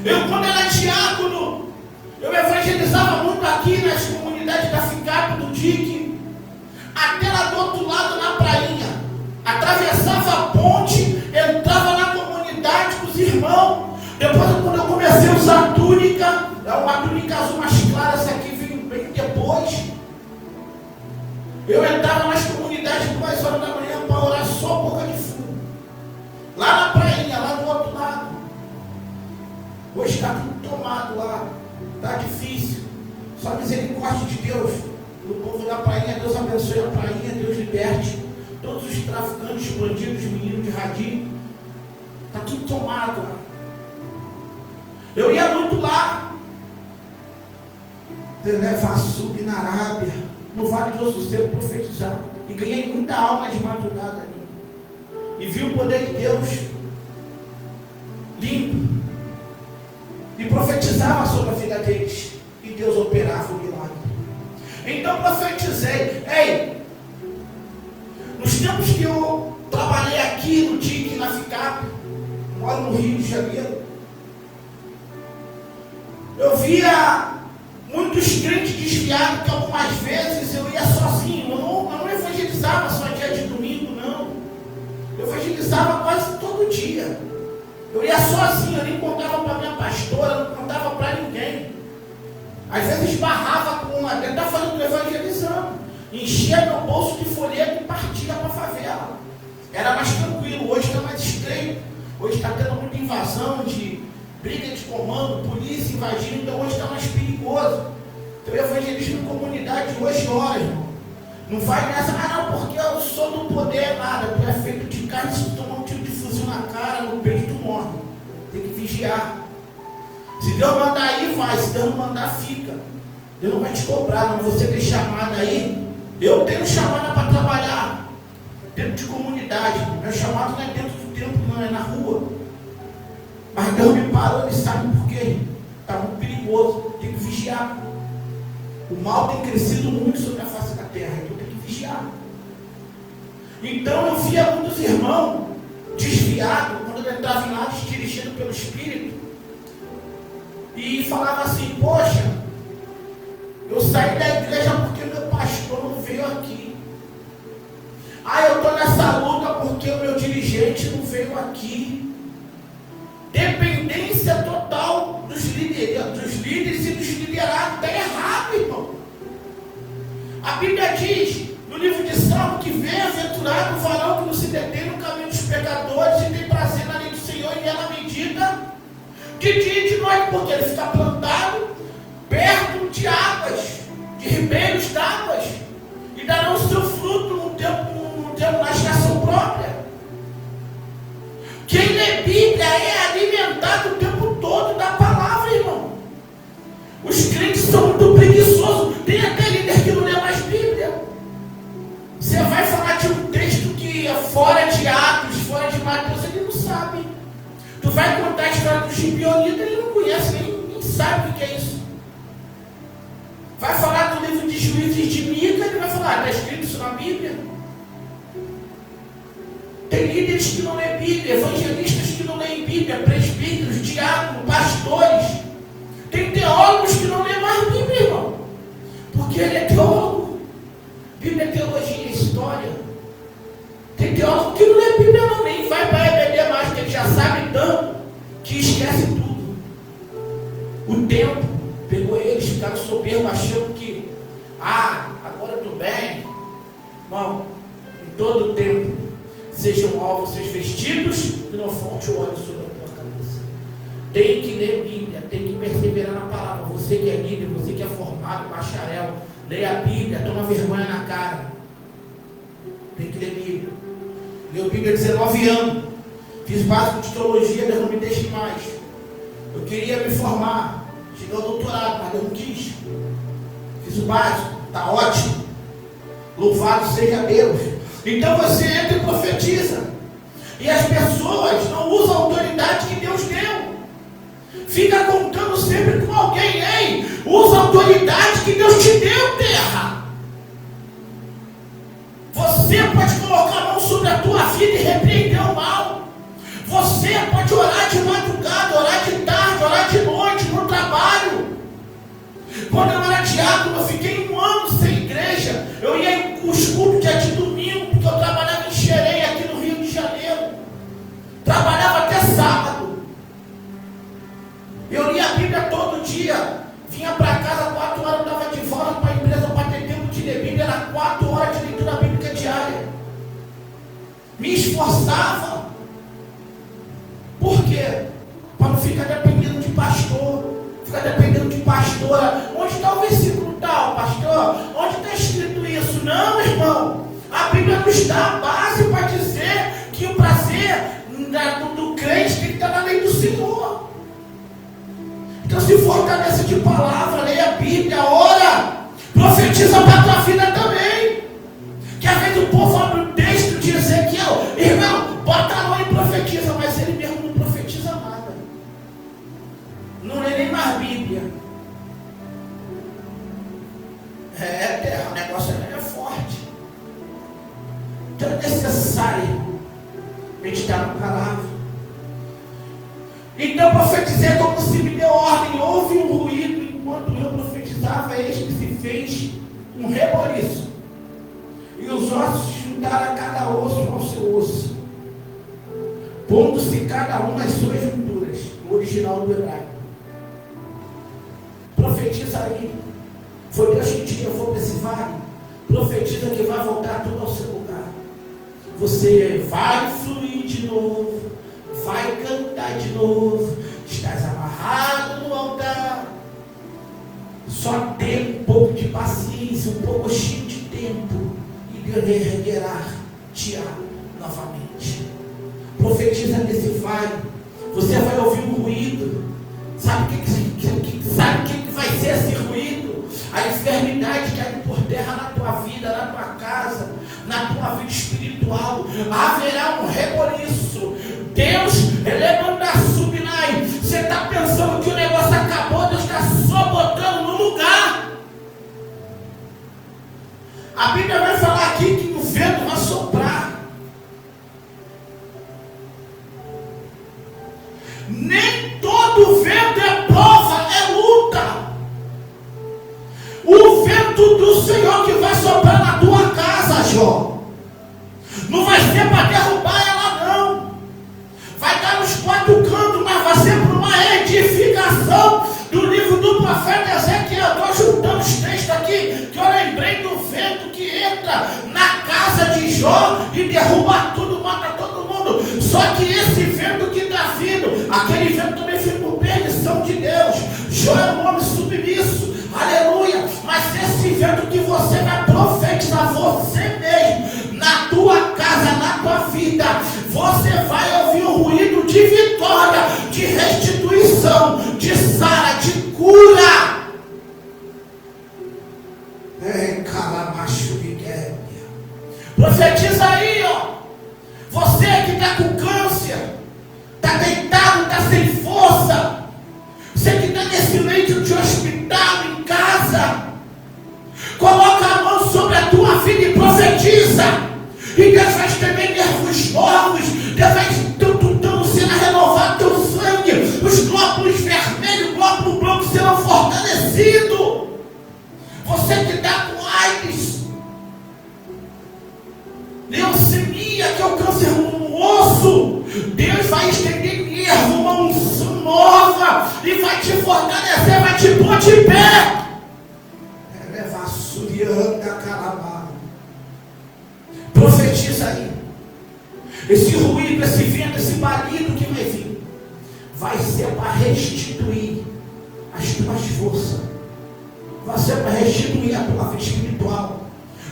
Eu, quando era diácono, eu evangelizava muito aqui nas comunidades da FICAP, do DIC, até lá do outro lado, na prainha. Atravessava a ponte, entrava na comunidade com os irmãos. Depois, quando eu comecei a usar túnica, uma túnica azul mais clara, essa aqui veio bem depois. Eu entrava nas comunidades 2 horas da manhã para orar só boca de fogo. Lá na prainha, lá do outro lado. Hoje está tudo tomado lá. Está difícil. Só a misericórdia de Deus. O povo da prainha, Deus abençoe a prainha, Deus liberte todos os traficantes, bandidos, meninos de radinho. Está tudo tomado lá. Eu ia muito lá. Levar sub na Arábia, no Vale do Osso Seco, profetizar. E ganhei muita alma de madrugada ali. E vi o poder de Deus limpo. E profetizava sobre a vida deles. E Deus operava o milagre. Então profetizei. Ei, nos tempos que eu trabalhei aqui no DIC, na FICAP, moro no Rio de Janeiro, eu via muitos crentes desviados, que algumas vezes eu ia sozinho. Eu não evangelizava só dia de domingo, não. Eu evangelizava quase todo dia. Eu ia sozinho, eu nem contava para minha pastora, não contava para ninguém. Às vezes esbarrava com uma, estava fazendo evangelizando, enchia meu bolso de folheto e partia para a favela. Era mais tranquilo, hoje está mais estreito. Hoje está tendo muita invasão de briga de comando, polícia invadindo, então hoje está mais perigoso. Então o evangelismo em comunidade hoje ora, irmão. Não vai nessa, não, porque eu sou do poder, nada. Tu é feito de carne, se tu tomar um tiro de fuzil na cara, no peito, tu morre. Tem que vigiar. Se Deus mandar ir, vai. Se Deus não mandar, fica. Deus não vai te cobrar, não. Você tem chamada aí. Eu tenho chamada para trabalhar dentro de comunidade. Meu chamado não é dentro do templo, não, é na rua. Mas Deus me parou, ele sabe por quê? Está muito perigoso, tem que vigiar. O mal tem crescido muito sobre a face da terra, então tem que vigiar. Então eu via muitos irmãos desviados, quando eu entrava em lá, dirigido pelo Espírito, e falava assim: poxa, Eu saí da igreja porque meu pastor não veio aqui. Eu estou nessa luta porque o meu dirigente não veio aqui. Dependência total dos líderes e dos liderados. Está errado, irmão. A Bíblia diz no livro de Salmo que bem-aventurado o varão que não se detém no caminho dos pecadores e tem prazer na lei do Senhor e nela medita de dia e de noite, porque ele fica plantado perto de águas, de ribeiros d'águas, e darão o seu fruto no tempo na estação própria. Quem lê Bíblia é alimentado o tempo todo da palavra, irmão. Os crentes são muito preguiçosos. Tem até líder que não lê mais Bíblia. Você vai falar de um texto que é fora de Atos, fora de Mateus, ele não sabe. Tu vai contar a história do Gibeonita, ele não conhece, nem sabe o que é isso. Vai falar do livro de Juízes de Mica, ele vai falar, está escrito isso na Bíblia? Tem líderes que não lêem Bíblia, evangelistas que não leem Bíblia, presbíteros, diáconos, pastores. Tem teólogos que não lêem mais Bíblia, irmão. Porque ele é teólogo. Bíblia é teologia, é história. Tem teólogo que não lê Bíblia não, nem vai para EBD mais, porque ele já sabe tanto que esquece tudo. O tempo pegou eles, ficaram soberbos, achando que agora eu estou bem. Irmão, em todo o tempo, sejam alvos seus vestidos e não falte o óleo sobre a tua cabeça. Tem que ler Bíblia, tem que perseverar na palavra. Você que é líder, você que é formado, bacharel, leia a Bíblia, toma vergonha na cara. Tem que ler Bíblia. Leu Bíblia há 19 anos. Fiz básico de teologia, Deus não me deixe mais. Eu queria me formar, cheguei ao doutorado, mas eu não quis. Fiz o básico, está ótimo. Louvado seja Deus. Então você entra e profetiza. E as pessoas não usam a autoridade que Deus deu. Fica contando sempre com alguém. Ei, usa a autoridade que Deus te deu, terra. Você pode colocar a mão sobre a tua vida e repreender o mal. Você pode orar de madrugada, orar de tarde, orar de noite, no trabalho. Quando eu era diácono, eu fiquei 1 ano sem igreja. Eu ia em os cultos dia de domingo, porque eu trabalhava em Xerém, aqui no Rio de Janeiro. Trabalhava até sábado. Eu lia a Bíblia todo dia. Vinha para casa 4 horas, eu estava de volta para a empresa para ter tempo de ler Bíblia. Era 4 horas de leitura bíblica diária. Me esforçava. Por quê? Para não ficar dependendo de pastor. Ficar dependendo de pastora. Onde está o versículo tal, pastor? Onde está escrito isso? Não, irmão. A Bíblia nos dá a base para dizer que o prazer do crente tem que estar na lei do Senhor. Então se fortalece de palavra, leia a Bíblia, ora, profetiza para a tua vida também. Que às vezes o povo abre o texto de Ezequiel, irmão, bota lá e profetiza, mas ele mesmo não profetiza nada. Não lê nem mais Bíblia. Terra, o negócio é forte. Então é necessário meditar na palavra. Então profetizei como se me deu ordem. Houve um ruído enquanto eu profetizava, eis que se fez um reboliço. E os ossos juntaram a cada osso ao seu osso, pondo-se cada um nas suas junturas. No original do hebraico. Profetiza aí. Foi Deus que te levou para esse vale. Profetiza que vai voltar tudo ao seu lugar. Você vai fluir de novo. Vai cantar de novo. Estás amarrado no altar. Só tem um pouco de paciência, um pouquinho de tempo, e Deus erguerá-te novamente. Profetiza nesse vale. Você vai ouvir um ruído. Sabe o que vai ser esse ruído? A enfermidade cai por terra na tua vida, na tua casa, na tua vida espiritual. Haverá um reboliço. Deus, levanta subnai. Você está pensando que o negócio acabou, Deus está só botando no lugar. A Bíblia vai falar aqui que o vento vai soprar. Nem todo vento é prova, é luta. O vento do Senhor que vai soprar na tua casa, Jó. Não vai ser para derrubar ela, não. Vai dar nos quatro cantos, mas vai ser por uma edificação. Do livro do profeta Ezequiel, eu estou juntando os textos aqui, que eu lembrei do vento que entra na casa de Jó e derruba tudo, mata todo mundo. Só que esse vento que está vindo, aquele vento também foi por permissão de Deus. Jó é um homem submisso, aleluia. Mas esse vento que você vai profetizar você mesmo, na tua casa, na tua vida, você vai ouvir o ruído de vitória, de restituição, de sara, de cura. Profetiza aí, ó. Você que está com câncer, está deitado, está sem força. Você que está nesse leito de hospital, em casa, coloca a mão sobre a tua vida e profetiza. E Deus vai estender nervos novos. Deus vai sendo renovado teu sangue. Os glóbulos vermelhos, glóbulo branco serão fortalecidos. Você que está com AIDS, leucemia, que é o câncer no osso, Deus vai estender nervo, uma unção nova, e vai te fortalecer, vai te pôr de pé. Profetiza aí. Esse ruído, esse vento, esse balido que vai vir, vai ser para restituir as tuas forças, vai ser para restituir a tua vida espiritual.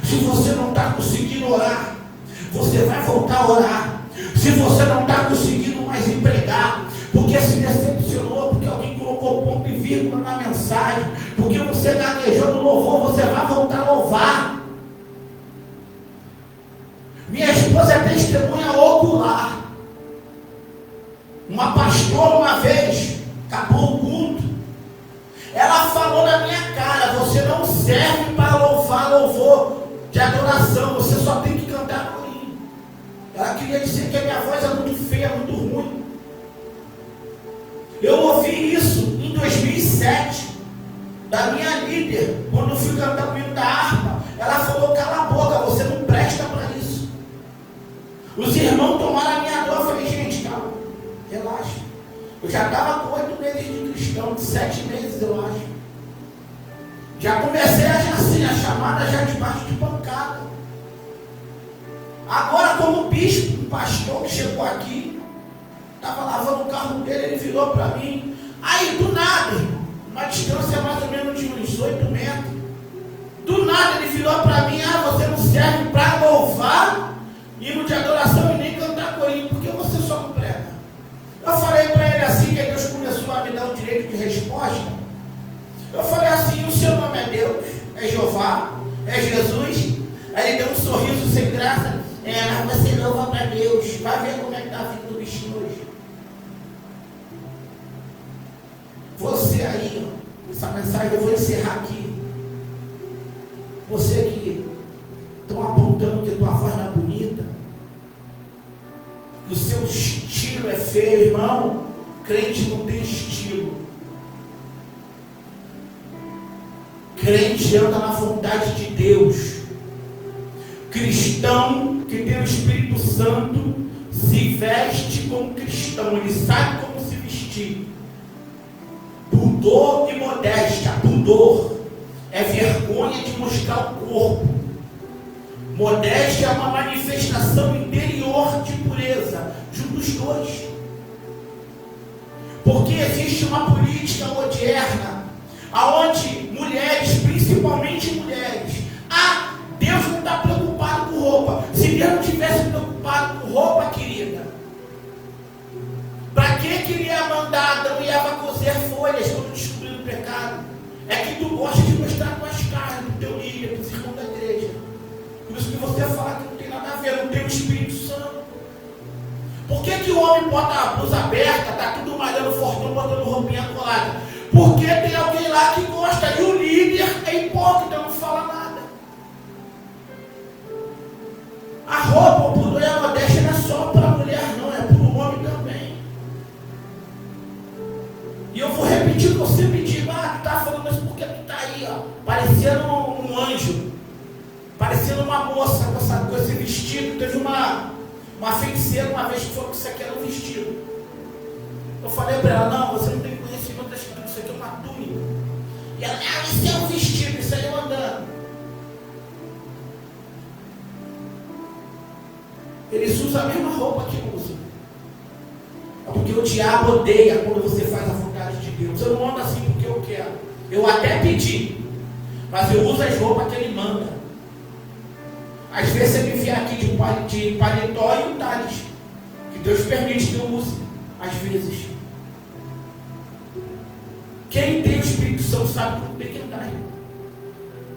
Se você não está conseguindo orar, você vai voltar a orar. Se você não está conseguindo mais empregar, porque se decepcionou, porque alguém colocou ponto e vírgula na mensagem, porque você gaguejou no louvor, você vai voltar a louvar. Minha esposa é testemunha ocular. Uma pastora, uma vez, acabou o culto, ela falou na minha cara: você não serve para louvar louvor de adoração, você só tem que cantar corinho. Ela queria dizer que a minha voz é muito feia, muito ruim. Eu ouvi isso em 2007 da minha líder, quando eu fui cantar o hino da harpa. Ela falou: cala a boca, você não presta para isso. Os irmãos tomaram a minha dor. Eu falei: gente, calma, relaxa. Eu já estava com 8 meses de cristão, de 7 meses eu acho. Já comecei a chamada já debaixo de pancada. Agora, como bispo, um pastor que chegou aqui, estava lavando o carro dele, ele virou para mim. Aí, do nada, uma distância mais ou menos de uns 8 metros, do nada ele virou para mim: ah, você não serve para louvar, hino de adoração e nem cantar corinho, porque você só não prega. Eu falei para ele assim, que Deus começou a me dar o direito de resposta. Eu falei assim: o seu nome é Deus, é Jeová, é Jesus. Aí ele deu um sorriso sem graça: mas você louva para Deus. Vai ver como é que está a vida do bichinho hoje. Você aí, essa mensagem eu vou encerrar aqui. Você que estão apontando que a tua voz não é bonita, que o seu estilo é feio, irmão. Crente não tem estilo. Crente anda na vontade de Deus. Cristão que tem o Espírito Santo se veste como cristão. Ele sabe como se vestir. Pudor e modéstia. Pudor é vergonha de mostrar o corpo. Modéstia é uma manifestação interior de pureza. Junto os dois. Porque existe uma política moderna aonde mulheres, principalmente mulheres, Deus não está preocupado com roupa. Se Deus não tivesse preocupado com roupa, querida, para que ele ia mandar Adão e Eva cozer folhas quando descobriram o pecado? É que tu gosta de mostrar tuas carnes pro teu líder, para os irmãos da igreja. Por isso que você fala que não tem nada a ver, não tem o Espírito Santo. Por que o homem bota a blusa aberta, está tudo malhando fortão, botando roupinha colada? Porque tem alguém lá que gosta, e o líder é hipócrita, não fala nada. A roupa, o pudor e a modéstia não é só para a mulher, não, é para o homem também. E eu vou repetir o que você me diga: tu está falando isso porque tu está aí, ó, parecendo um um anjo, parecendo uma moça com esse vestido. Teve uma feiticeira uma vez que falou que isso aqui era um vestido. Eu falei para ela, não, você não tem conhecimento da escritura, isso aqui é uma túnica. E ela, isso é um vestido, isso aí é andando. Eles usam a mesma roupa que usa. É porque o diabo odeia quando você faz a vontade de Deus. Eu não ando assim porque eu quero. Eu até pedi, mas eu uso as roupas que ele manda. Às vezes você me vê aqui de paletó e um talis, que Deus permite que eu use. Às vezes. Quem tem o Espírito Santo sabe como tem que andar.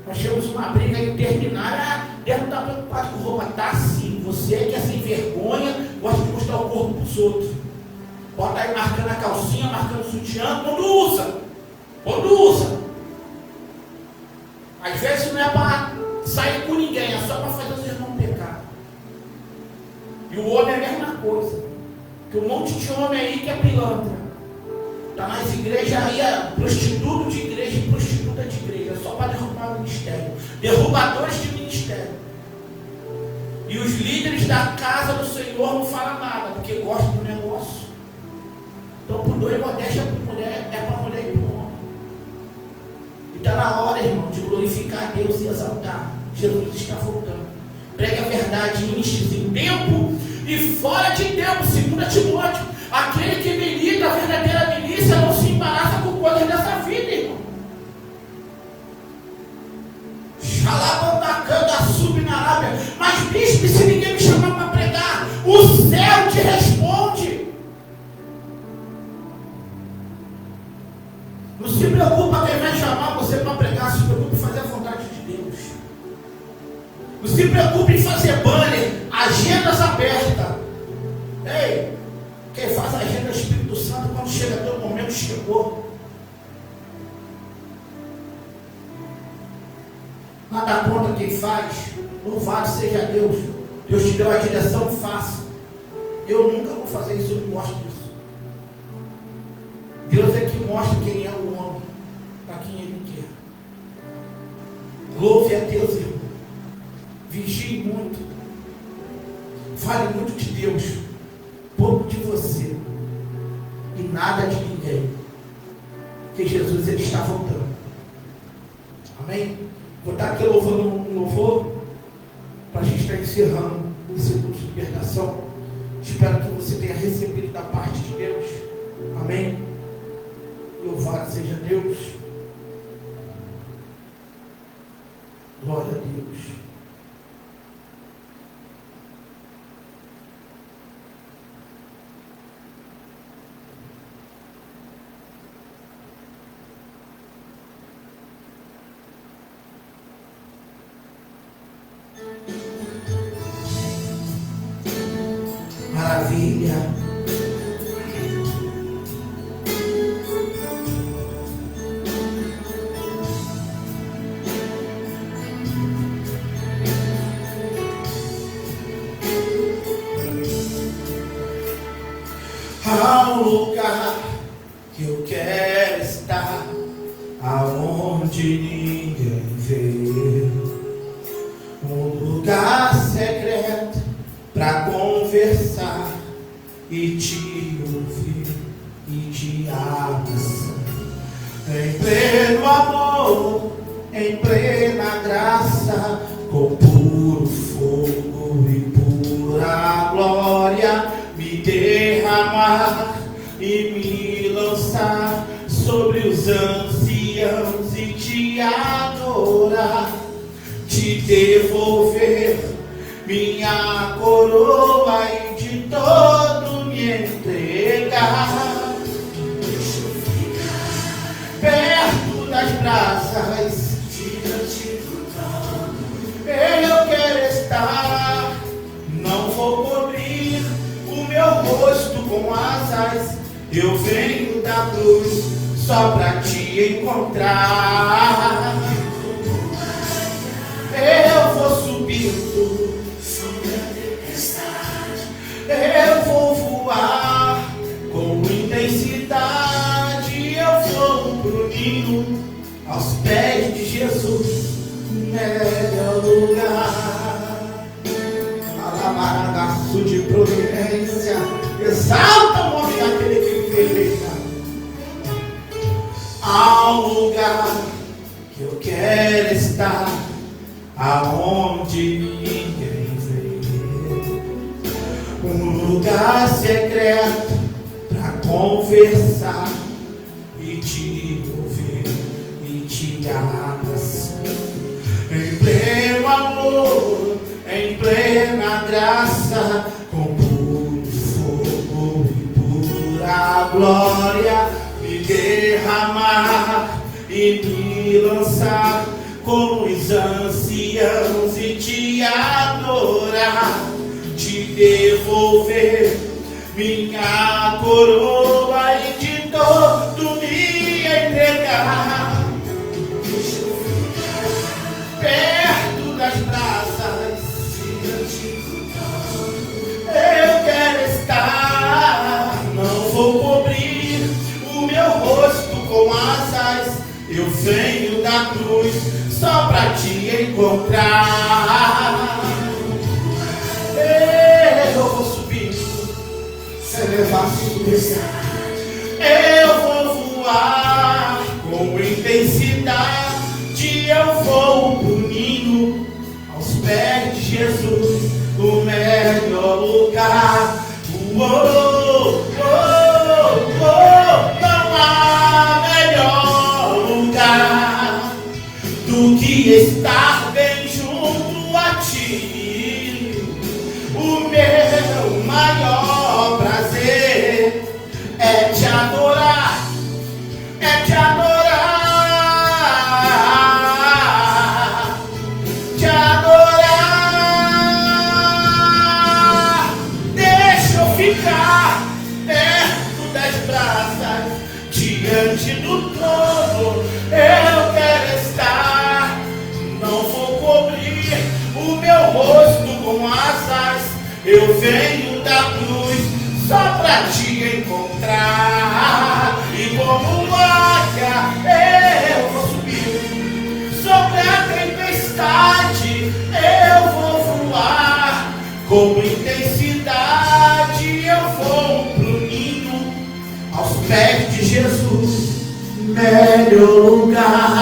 Nós temos uma briga interminária. Deus não está preocupado com roupa. Está sim. Você é que é sem vergonha, gosta de mostrar o corpo para os outros. Bota aí marcando a calcinha, marcando o sutiã. Quando usa. Às vezes não é para sair com ninguém, é só para fazer os irmãos pecar. E o homem é a mesma coisa. Tem um monte de homem aí que é pilantra. Está nas igrejas aí, é prostituto de igreja e prostituta de igreja, só para derrubar o ministério. Derrubadores de ministério. E os líderes da casa do Senhor não falam nada, porque gostam do negócio. Então, por dois, modéstia para mulher, é para mulher e para o homem. E está na hora, irmão, de glorificar a Deus e exaltar. Jesus está voltando. Prega a verdade, inste em tempo e fora de tempo. 2 Timóteo. Aquele que milita a verdadeira milícia não se embaraça com coisas dessa vida, irmão. Xalabandacanda sube na Arábia. Mas, bispo, se ninguém me chamar para pregar, o céu te responde. Não se preocupa quem vai chamar você para pregar, se preocupe em fazer a vontade de Deus. Não se preocupe em fazer banner, agendas abertas. Ei, quem faz a agenda é o Espírito Santo. Quando chega teu momento, chegou. Nada contra quem faz. Louvado seja Deus. Deus te deu a direção, faça. Eu nunca vou fazer isso, eu não gosto disso. Deus é que mostra quem é o homem para quem ele quer. Louve a Deus, irmão. Vigie muito. Fale muito de Deus, pouco de você e nada de ninguém. Porque Jesus, ele está voltando. Amém? Vou estar aqui louvando um louvor para a gente estar encerrando esse curso de libertação. Espero que você tenha recebido da parte de Deus. Amém? Louvado seja Deus. Glória a Deus. Maravilha. Há um lugar que eu quero estar, aonde ninguém vê, um lugar secreto para conversar e te ouvir e te abraçar, em pleno amor, em plena graça, com puro fogo e pura glória, me derramar e me lançar sobre os anciãos e te adorar, te devolver minha coroa e de todo me entregar. Deixa eu ficar perto das brasas, diante do trono eu quero estar. Não vou cobrir o meu rosto com asas, eu venho da cruz só pra te encontrar. Eu vou subindo sobre a tempestade, eu vou voar com intensidade, eu vou pro ninho aos pés de Jesus. de providência. Exalta o nome daquele que fez. Há um lugar que eu quero estar, aonde ninguém vê. Um lugar secreto pra conversar e te ouvir e te abraçar. Em pleno amor, em plena graça, com puro fogo e pura glória, me derramar e me lançar com os anciãos e te adorar, te devolver minha coroa e de todo me entregar. Perto das brasas, eu quero estar. Não vou cobrir o meu rosto com asas, eu venho da cruz só pra te encontrar. Eu vou subir, se levar eu vou voar com intensidade. Eu vou pro ninho, aos pés de Jesus, o melhor lugar. Não há melhor lugar do que estar bem junto a ti. O meu maior prazer é te adorar, é te adorar. Diante do trono eu quero estar. Não vou cobrir o meu rosto com asas, eu venho da cruz só pra te encontrar. E como águia eu vou subir sobre a tempestade, eu vou voar com intensidade. Eu vou pro ninho, aos pés de Jesus, melhor lugar.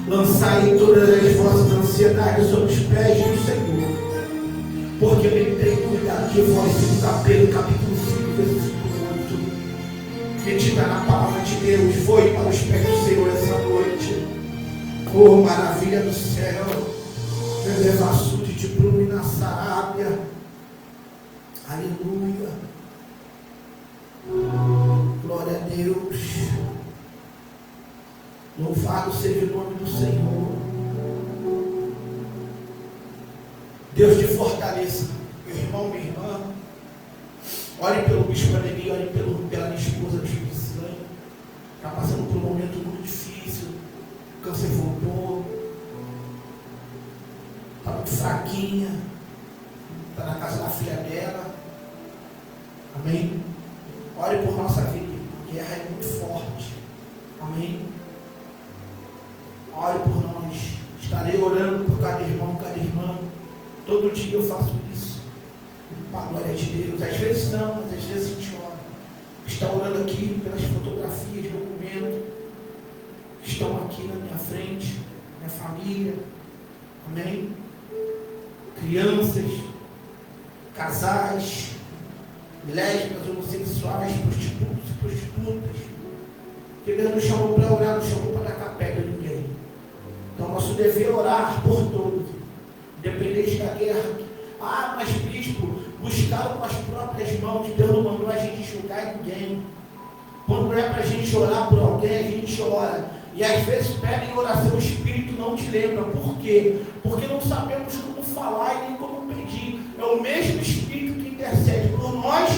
Lançai todas as vossas ansiedades sobre os pés do Senhor, porque Ele tem cuidado de vós. Segundo Pedro, capítulo 5, versículo 8. Medita na palavra de Deus. Foi para os pés do Senhor essa noite. Oh, maravilha do céu. Elevaçude de plume na Sarábia. Aleluia. Glória a Deus. Louvado seja o nome do Senhor. Deus te fortaleça, meu irmão, minha irmã. Ore pelo bispo Aneli, ore pela minha esposa, bispo Pisciane. Está passando por um momento muito difícil. O câncer voltou. Está muito fraquinha. Está na casa da filha dela. Amém? Ore por nossa vida. A guerra é muito forte. Amém? Ore por nós. Estarei orando por cada irmão, cada irmã. Todo dia eu faço isso. Para a glória de Deus. Às vezes não, mas às vezes a gente ora. Está orando aqui pelas fotografias, documentos que estão aqui na minha frente. Minha família. Amém? Crianças. Casais. Lésbicas, homossexuais, prostitutos e prostitutas. Que Deus nos chamou para orar, nos chamou para dar capé de ninguém. Então nosso dever é orar por todos, independente da guerra. Ah, mas bispo, buscaram com as próprias mãos. Deus não mandou a gente julgar ninguém. Quando é para a gente orar por alguém, a gente ora. E às vezes pede em oração, o Espírito não te lembra. Por quê? Porque não sabemos como falar e nem como pedir. É o mesmo Espírito que intercede por nós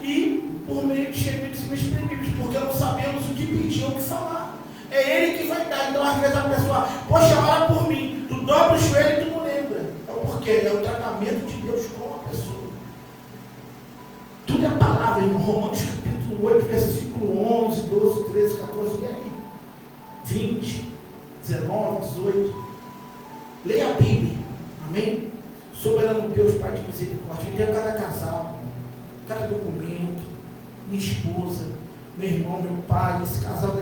e por meio de gemidos inexprimíveis, porque não sabemos o que pedir ou o que falar. É Ele que vai dar. Então às vezes a pessoa, poxa, ora por mim. Tu dobra o joelho e tu não lembra. É porque é o tratamento de Deus com a pessoa. Tudo é palavra, em Romanos capítulo 8, versículo 11, 12, 13, 14, e aí? 20, 19, 18. Leia a Bíblia. Amém? Soberano Deus, Pai de misericórdia, entenda cada casal, cada documento, minha esposa, meu irmão, meu pai, esse casal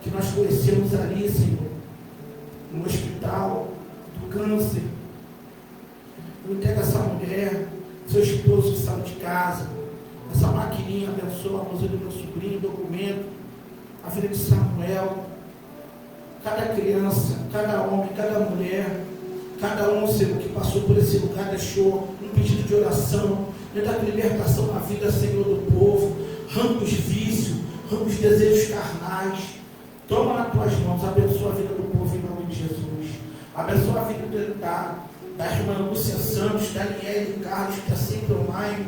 que nós conhecemos ali, Senhor, no hospital, do câncer. Entrega essa mulher, seu esposo que saiu de casa, essa maquininha, abençoa a música do meu sobrinho, documento, a vida de Samuel, cada criança, cada homem, cada mulher, cada um, Senhor, que passou por esse lugar, deixou um pedido de oração, dá libertação na vida, Senhor, do povo, arranca os vícios, arranca os desejos carnais, toma nas tuas mãos, abençoa a vida do povo em nome de Jesus, abençoa a vida da irmã Lúcia Santos, Daniele Carlos, que está sempre online,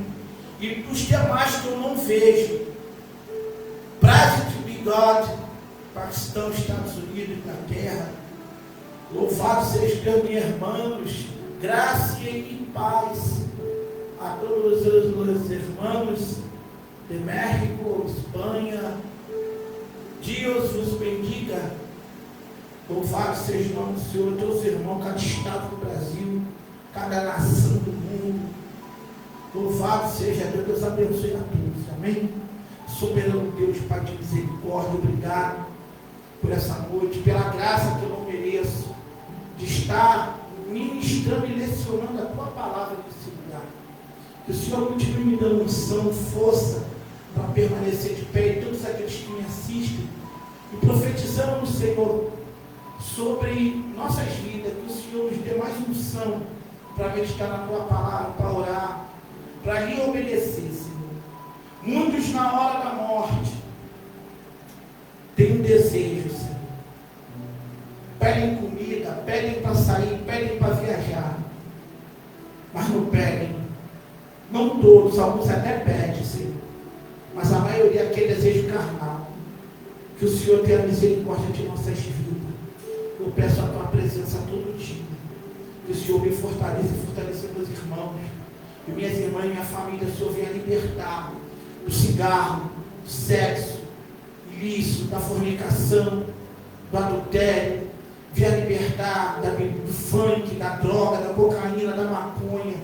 e dos demais que eu não vejo, Brasil de Bigode, Paquistão, Estados Unidos, Inglaterra, louvado seja Deus, meus irmãos, graça e paz a todos os irmãos de México, Espanha, Deus vos bendiga, louvado seja o nome do Senhor, todos os irmãos, cada estado do Brasil, cada nação do mundo, louvado seja Deus, Deus abençoe a todos, amém? Soberano Deus, Pai de misericórdia, obrigado por essa noite, pela graça que eu não mereço, de estar ministrando e lecionando a tua palavra nesse lugar. Que o Senhor continue me dando unção, força para permanecer de pé, e todos aqueles que me assistem, e profetizando, Senhor, sobre nossas vidas, que o Senhor nos dê mais unção para meditar na tua palavra, para orar, para lhe obedecer, Senhor. Muitos na hora da morte têm um desejo, Senhor. Pedem comida, pedem para sair, pedem para viajar, mas não pedem. Não todos, alguns até pedem, Senhor, mas a maioria quer desejo carnal. Que o Senhor tenha misericórdia de nossas vidas. Eu peço a tua presença todo dia. Que o Senhor me fortaleça e fortaleça meus irmãos e minhas irmãs e minha família. O Senhor venha libertar do cigarro, do sexo ilícito, da fornicação, do adultério. Venha libertar do funk, da droga, da cocaína, da maconha.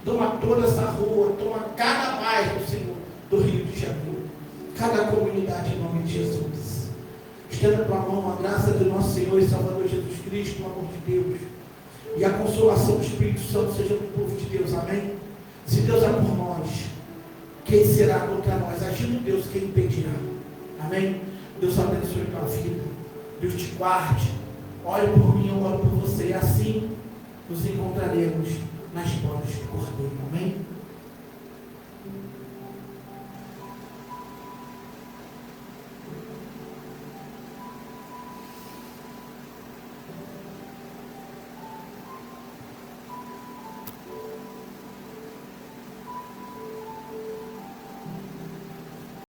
Toma toda essa rua, toma cada bairro, Senhor, do Rio de Janeiro, cada comunidade em nome de Jesus. Estenda a tua mão, a graça do nosso Senhor e Salvador Jesus Cristo, o amor de Deus e a consolação do Espírito Santo seja do povo de Deus, amém? Se Deus é por nós, quem será contra nós? Agindo Deus, quem impedirá? Amém? Deus abençoe a tua vida, Deus te guarde, ore por mim, eu oro por você, e assim nos encontraremos nas bodas do Cordeiro, amém?